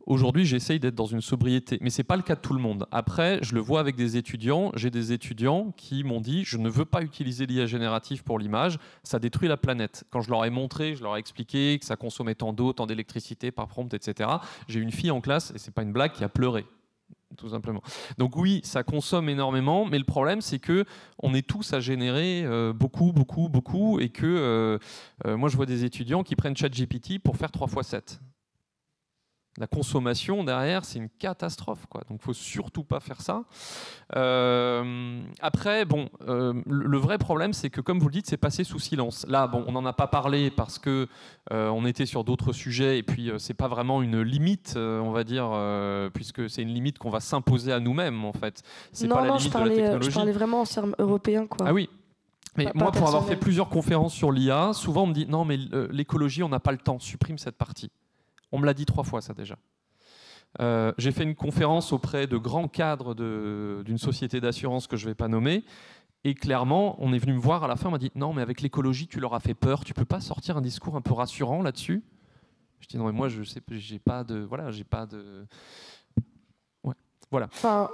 Aujourd'hui, j'essaye d'être dans une sobriété, mais ce n'est pas le cas de tout le monde. Après, je le vois avec des étudiants. J'ai des étudiants qui m'ont dit « je ne veux pas utiliser l'IA générative pour l'image, ça détruit la planète ». Quand je leur ai montré, je leur ai expliqué que ça consommait tant d'eau, tant d'électricité par prompt, etc. J'ai une fille en classe, et ce n'est pas une blague, qui a pleuré. Tout simplement. Donc oui, ça consomme énormément, mais le problème, c'est qu'on est tous à générer beaucoup, et que moi, je vois des étudiants qui prennent ChatGPT pour faire 3x7. La consommation derrière, c'est une catastrophe, quoi. Donc, il ne faut surtout pas faire ça. Après, le vrai problème, c'est que, comme vous le dites, c'est passé sous silence. Là, on n'en a pas parlé parce que on était sur d'autres sujets, et puis c'est pas vraiment une limite, on va dire, puisque c'est une limite qu'on va s'imposer à nous-mêmes, en fait. C'est pas la limite de la technologie. Je parlais vraiment en termes européens, quoi. Ah oui. Mais moi, pour avoir fait plusieurs conférences sur l'IA, souvent on me dit non, mais l'écologie, on n'a pas le temps, supprime cette partie. On me l'a dit 3 fois, ça, déjà. J'ai fait une conférence auprès de grands cadres d'une société d'assurance que je ne vais pas nommer. Et clairement, on est venu me voir à la fin, on m'a dit « Non, mais avec l'écologie, tu leur as fait peur. Tu ne peux pas sortir un discours un peu rassurant là-dessus ?» Je dis « Non, mais moi, je sais, j'ai pas de... Voilà, j'ai pas de... » Voilà.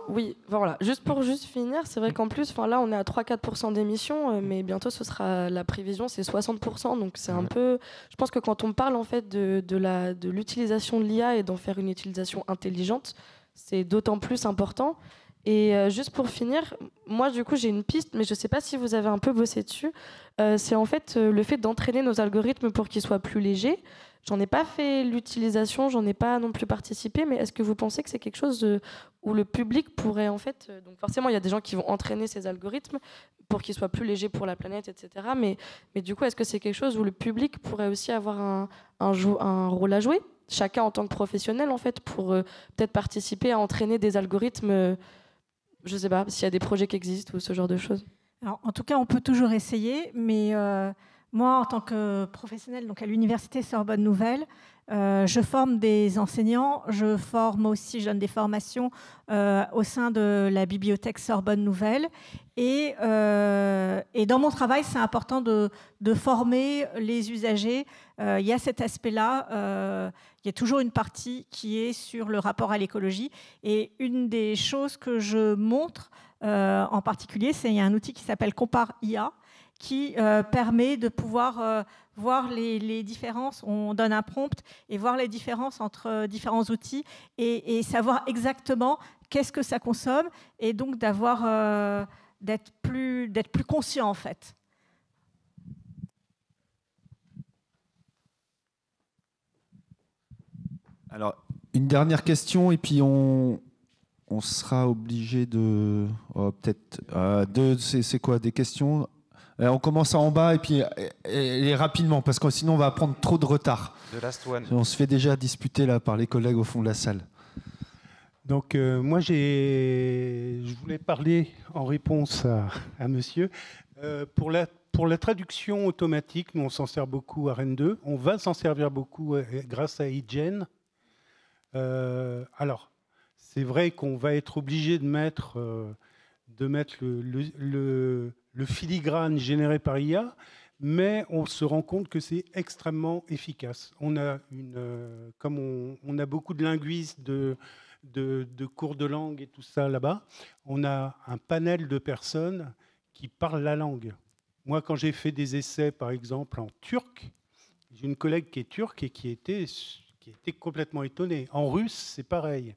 Oui, voilà. Juste pour finir, c'est vrai qu'en plus, là, on est à 3-4% d'émissions, mais bientôt, ce sera la prévision, c'est 60%. Donc, c'est un peu... Je pense que quand on parle, en fait, de l'utilisation de l'IA et d'en faire une utilisation intelligente, c'est d'autant plus important. Et juste pour finir, moi, du coup, j'ai une piste, mais je ne sais pas si vous avez un peu bossé dessus. C'est en fait le fait d'entraîner nos algorithmes pour qu'ils soient plus légers. J'en ai pas fait l'utilisation, j'en ai pas non plus participé, mais est-ce que vous pensez que c'est quelque chose où le public pourrait en fait... Donc forcément, il y a des gens qui vont entraîner ces algorithmes pour qu'ils soient plus légers pour la planète, etc. Mais du coup, est-ce que c'est quelque chose où le public pourrait aussi avoir un rôle à jouer, chacun en tant que professionnel, en fait, pour peut-être participer à entraîner des algorithmes, je sais pas, s'il y a des projets qui existent ou ce genre de choses? Alors, en tout cas, on peut toujours essayer, mais... Moi, en tant que professionnelle donc à l'université Sorbonne Nouvelle, je forme des enseignants, je donne des formations au sein de la bibliothèque Sorbonne Nouvelle. Et dans mon travail, c'est important de former les usagers. Il y a cet aspect-là. Il y a toujours une partie qui est sur le rapport à l'écologie. Et une des choses que je montre en particulier, il y a un outil qui s'appelle Compare IA, qui permet de pouvoir voir les différences. On donne un prompt et voir les différences entre différents outils et savoir exactement qu'est-ce que ça consomme et donc d'être plus conscient en fait. Alors, une dernière question et puis on sera obligé de... c'est quoi, des questions? On commence en bas et rapidement, parce que sinon on va prendre trop de retard. The last one. On se fait déjà disputer là par les collègues au fond de la salle. Donc moi, je voulais parler en réponse à monsieur. Pour la traduction automatique, nous on s'en sert beaucoup à Rennes 2. On va s'en servir beaucoup grâce à iGen. Alors, c'est vrai qu'on va être obligé de mettre le filigrane généré par IA, mais on se rend compte que c'est extrêmement efficace. Comme on a beaucoup de linguistes, de de cours de langue et tout ça là-bas, on a un panel de personnes qui parlent la langue. Moi, quand j'ai fait des essais, par exemple, en turc, j'ai une collègue qui est turque et qui était complètement étonnée. En russe, c'est pareil.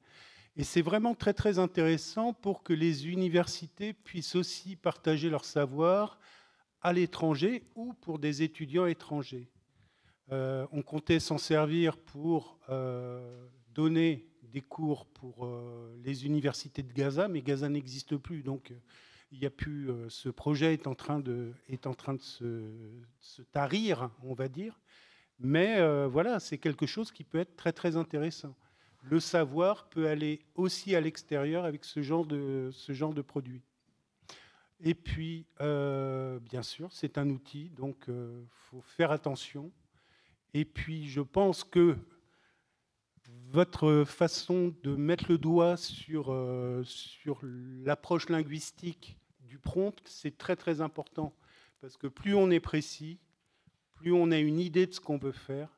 Et c'est vraiment très, très intéressant pour que les universités puissent aussi partager leur savoir à l'étranger ou pour des étudiants étrangers. On comptait s'en servir pour donner des cours pour les universités de Gaza, mais Gaza n'existe plus, donc il y a plus, ce projet est en train de se tarir, on va dire. Mais voilà, c'est quelque chose qui peut être très très intéressant. Le savoir peut aller aussi à l'extérieur avec ce genre de produit. Et puis, bien sûr, c'est un outil, donc il faut faire attention. Et puis, je pense que votre façon de mettre le doigt sur l'approche linguistique du prompt, c'est très très important. Parce que plus on est précis, plus on a une idée de ce qu'on veut faire,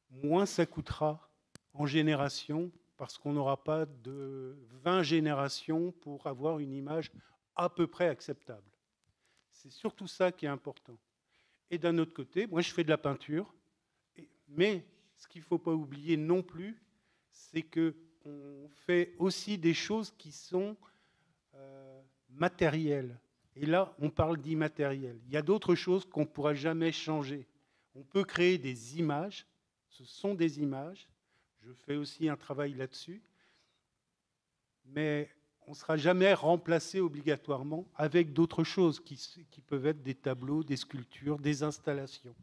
moins ça coûtera en génération, parce qu'on n'aura pas de 20 générations pour avoir une image à peu près acceptable. C'est surtout ça qui est important. Et d'un autre côté, moi je fais de la peinture, mais ce qu'il ne faut pas oublier non plus, c'est qu'on fait aussi des choses qui sont matérielles. Et là, on parle d'immatériel. Il y a d'autres choses qu'on ne pourra jamais changer. On peut créer des images, ce sont des images, je fais aussi un travail là-dessus, mais on ne sera jamais remplacé obligatoirement avec d'autres choses qui peuvent être des tableaux, des sculptures, des installations.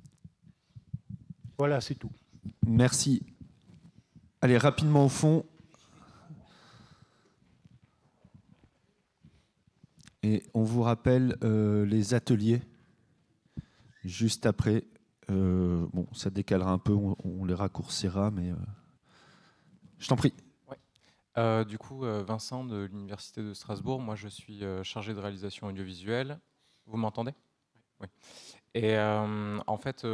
Voilà, c'est tout. Merci. Allez, rapidement au fond. Et on vous rappelle les ateliers juste après. Bon, ça décalera un peu, on les raccourcira, mais je t'en prie. Ouais. Du coup, Vincent de l'Université de Strasbourg, moi je suis chargé de réalisation audiovisuelle. Vous m'entendez? Oui. Et en fait,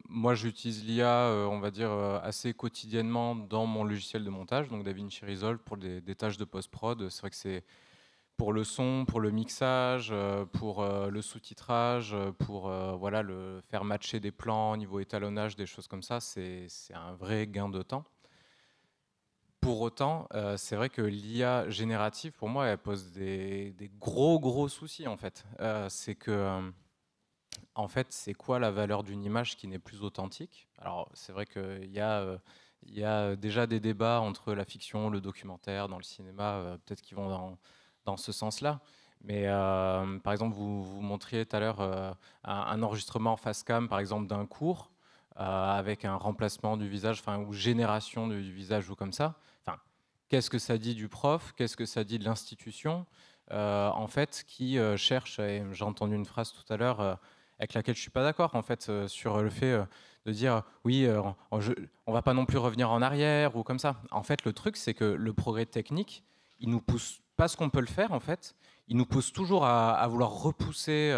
moi j'utilise l'IA, on va dire, assez quotidiennement dans mon logiciel de montage, donc DaVinci Resolve pour des tâches de post-prod. C'est vrai que c'est pour le son, pour le mixage, pour le sous-titrage, pour voilà, faire matcher des plans au niveau étalonnage, des choses comme ça, c'est un vrai gain de temps. Pour autant, c'est vrai que l'IA générative, pour moi, elle pose des gros soucis, en fait. C'est que, en fait, c'est quoi la valeur d'une image qui n'est plus authentique? Alors, c'est vrai qu'il y a déjà des débats entre la fiction, le documentaire, dans le cinéma, peut-être qu'ils vont dans ce sens-là. Mais par exemple, vous montriez tout à l'heure un enregistrement face cam, par exemple, d'un cours, avec un remplacement du visage, ou génération du visage ou comme ça. Qu'est-ce que ça dit du prof? Qu'est-ce que ça dit de l'institution en fait, qui cherche, et j'ai entendu une phrase tout à l'heure avec laquelle je ne suis pas d'accord, en fait, sur le fait de dire oui, on ne va pas non plus revenir en arrière ou comme ça. En fait, le truc, c'est que le progrès technique, il nous pousse parce qu'on peut le faire, en fait, il nous pousse toujours à vouloir repousser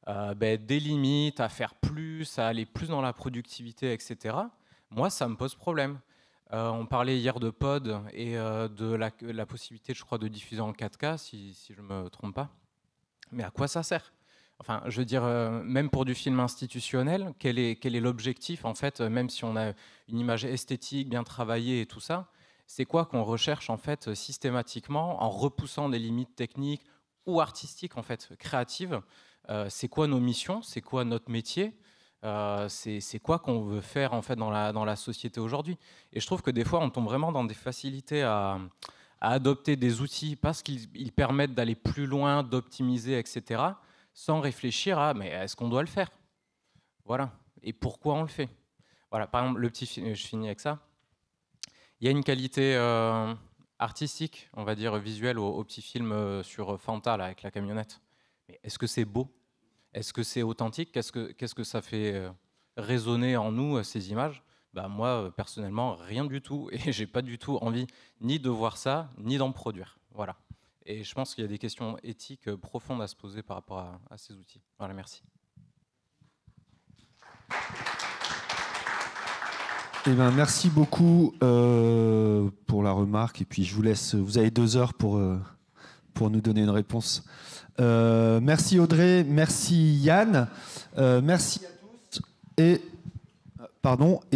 des limites, à faire plus, à aller plus dans la productivité, etc. Moi, ça me pose problème. On parlait hier de pod et de la possibilité, je crois, de diffuser en 4K, si je ne me trompe pas. Mais à quoi ça sert? Enfin, je veux dire, même pour du film institutionnel, quel est l'objectif, en fait, même si on a une image esthétique bien travaillée et tout ça, c'est quoi qu'on recherche, en fait, systématiquement, en repoussant des limites techniques ou artistiques, en fait, créatives? C'est quoi nos missions? C'est quoi notre métier? C'est quoi qu'on veut faire, en fait, dans la société aujourd'hui? Et je trouve que des fois, on tombe vraiment dans des facilités à adopter des outils parce qu'ils permettent d'aller plus loin, d'optimiser, etc., sans réfléchir à mais est-ce qu'on doit le faire? Voilà. Et pourquoi on le fait? Voilà. Par exemple, je finis avec ça. Il y a une qualité artistique, on va dire visuelle, au petit film sur Fanta là, avec la camionnette. Mais est-ce que c'est beau? Est-ce que c'est authentique? Qu'est-ce que ça fait résonner en nous, ces images? Moi, personnellement, rien du tout. Et j'ai pas du tout envie ni de voir ça, ni d'en produire. Voilà. Et je pense qu'il y a des questions éthiques profondes à se poser par rapport à ces outils. Voilà, merci. Merci beaucoup pour la remarque. remarques. Et puis je vous laisse, vous avez 2 heures pour nous donner une réponse. Merci Audrey, merci Yann, merci à tous. Et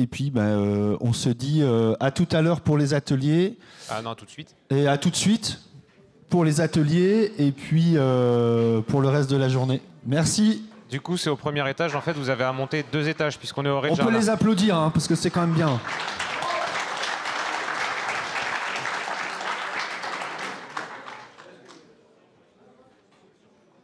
puis on se dit à tout à l'heure pour les ateliers. Ah non, tout de suite. Et à tout de suite pour les ateliers et puis pour le reste de la journée. Merci. Du coup, c'est au premier étage. En fait, vous avez à monter 2 étages puisqu'on est au rez-de-jardin. On peut les applaudir parce que c'est quand même bien.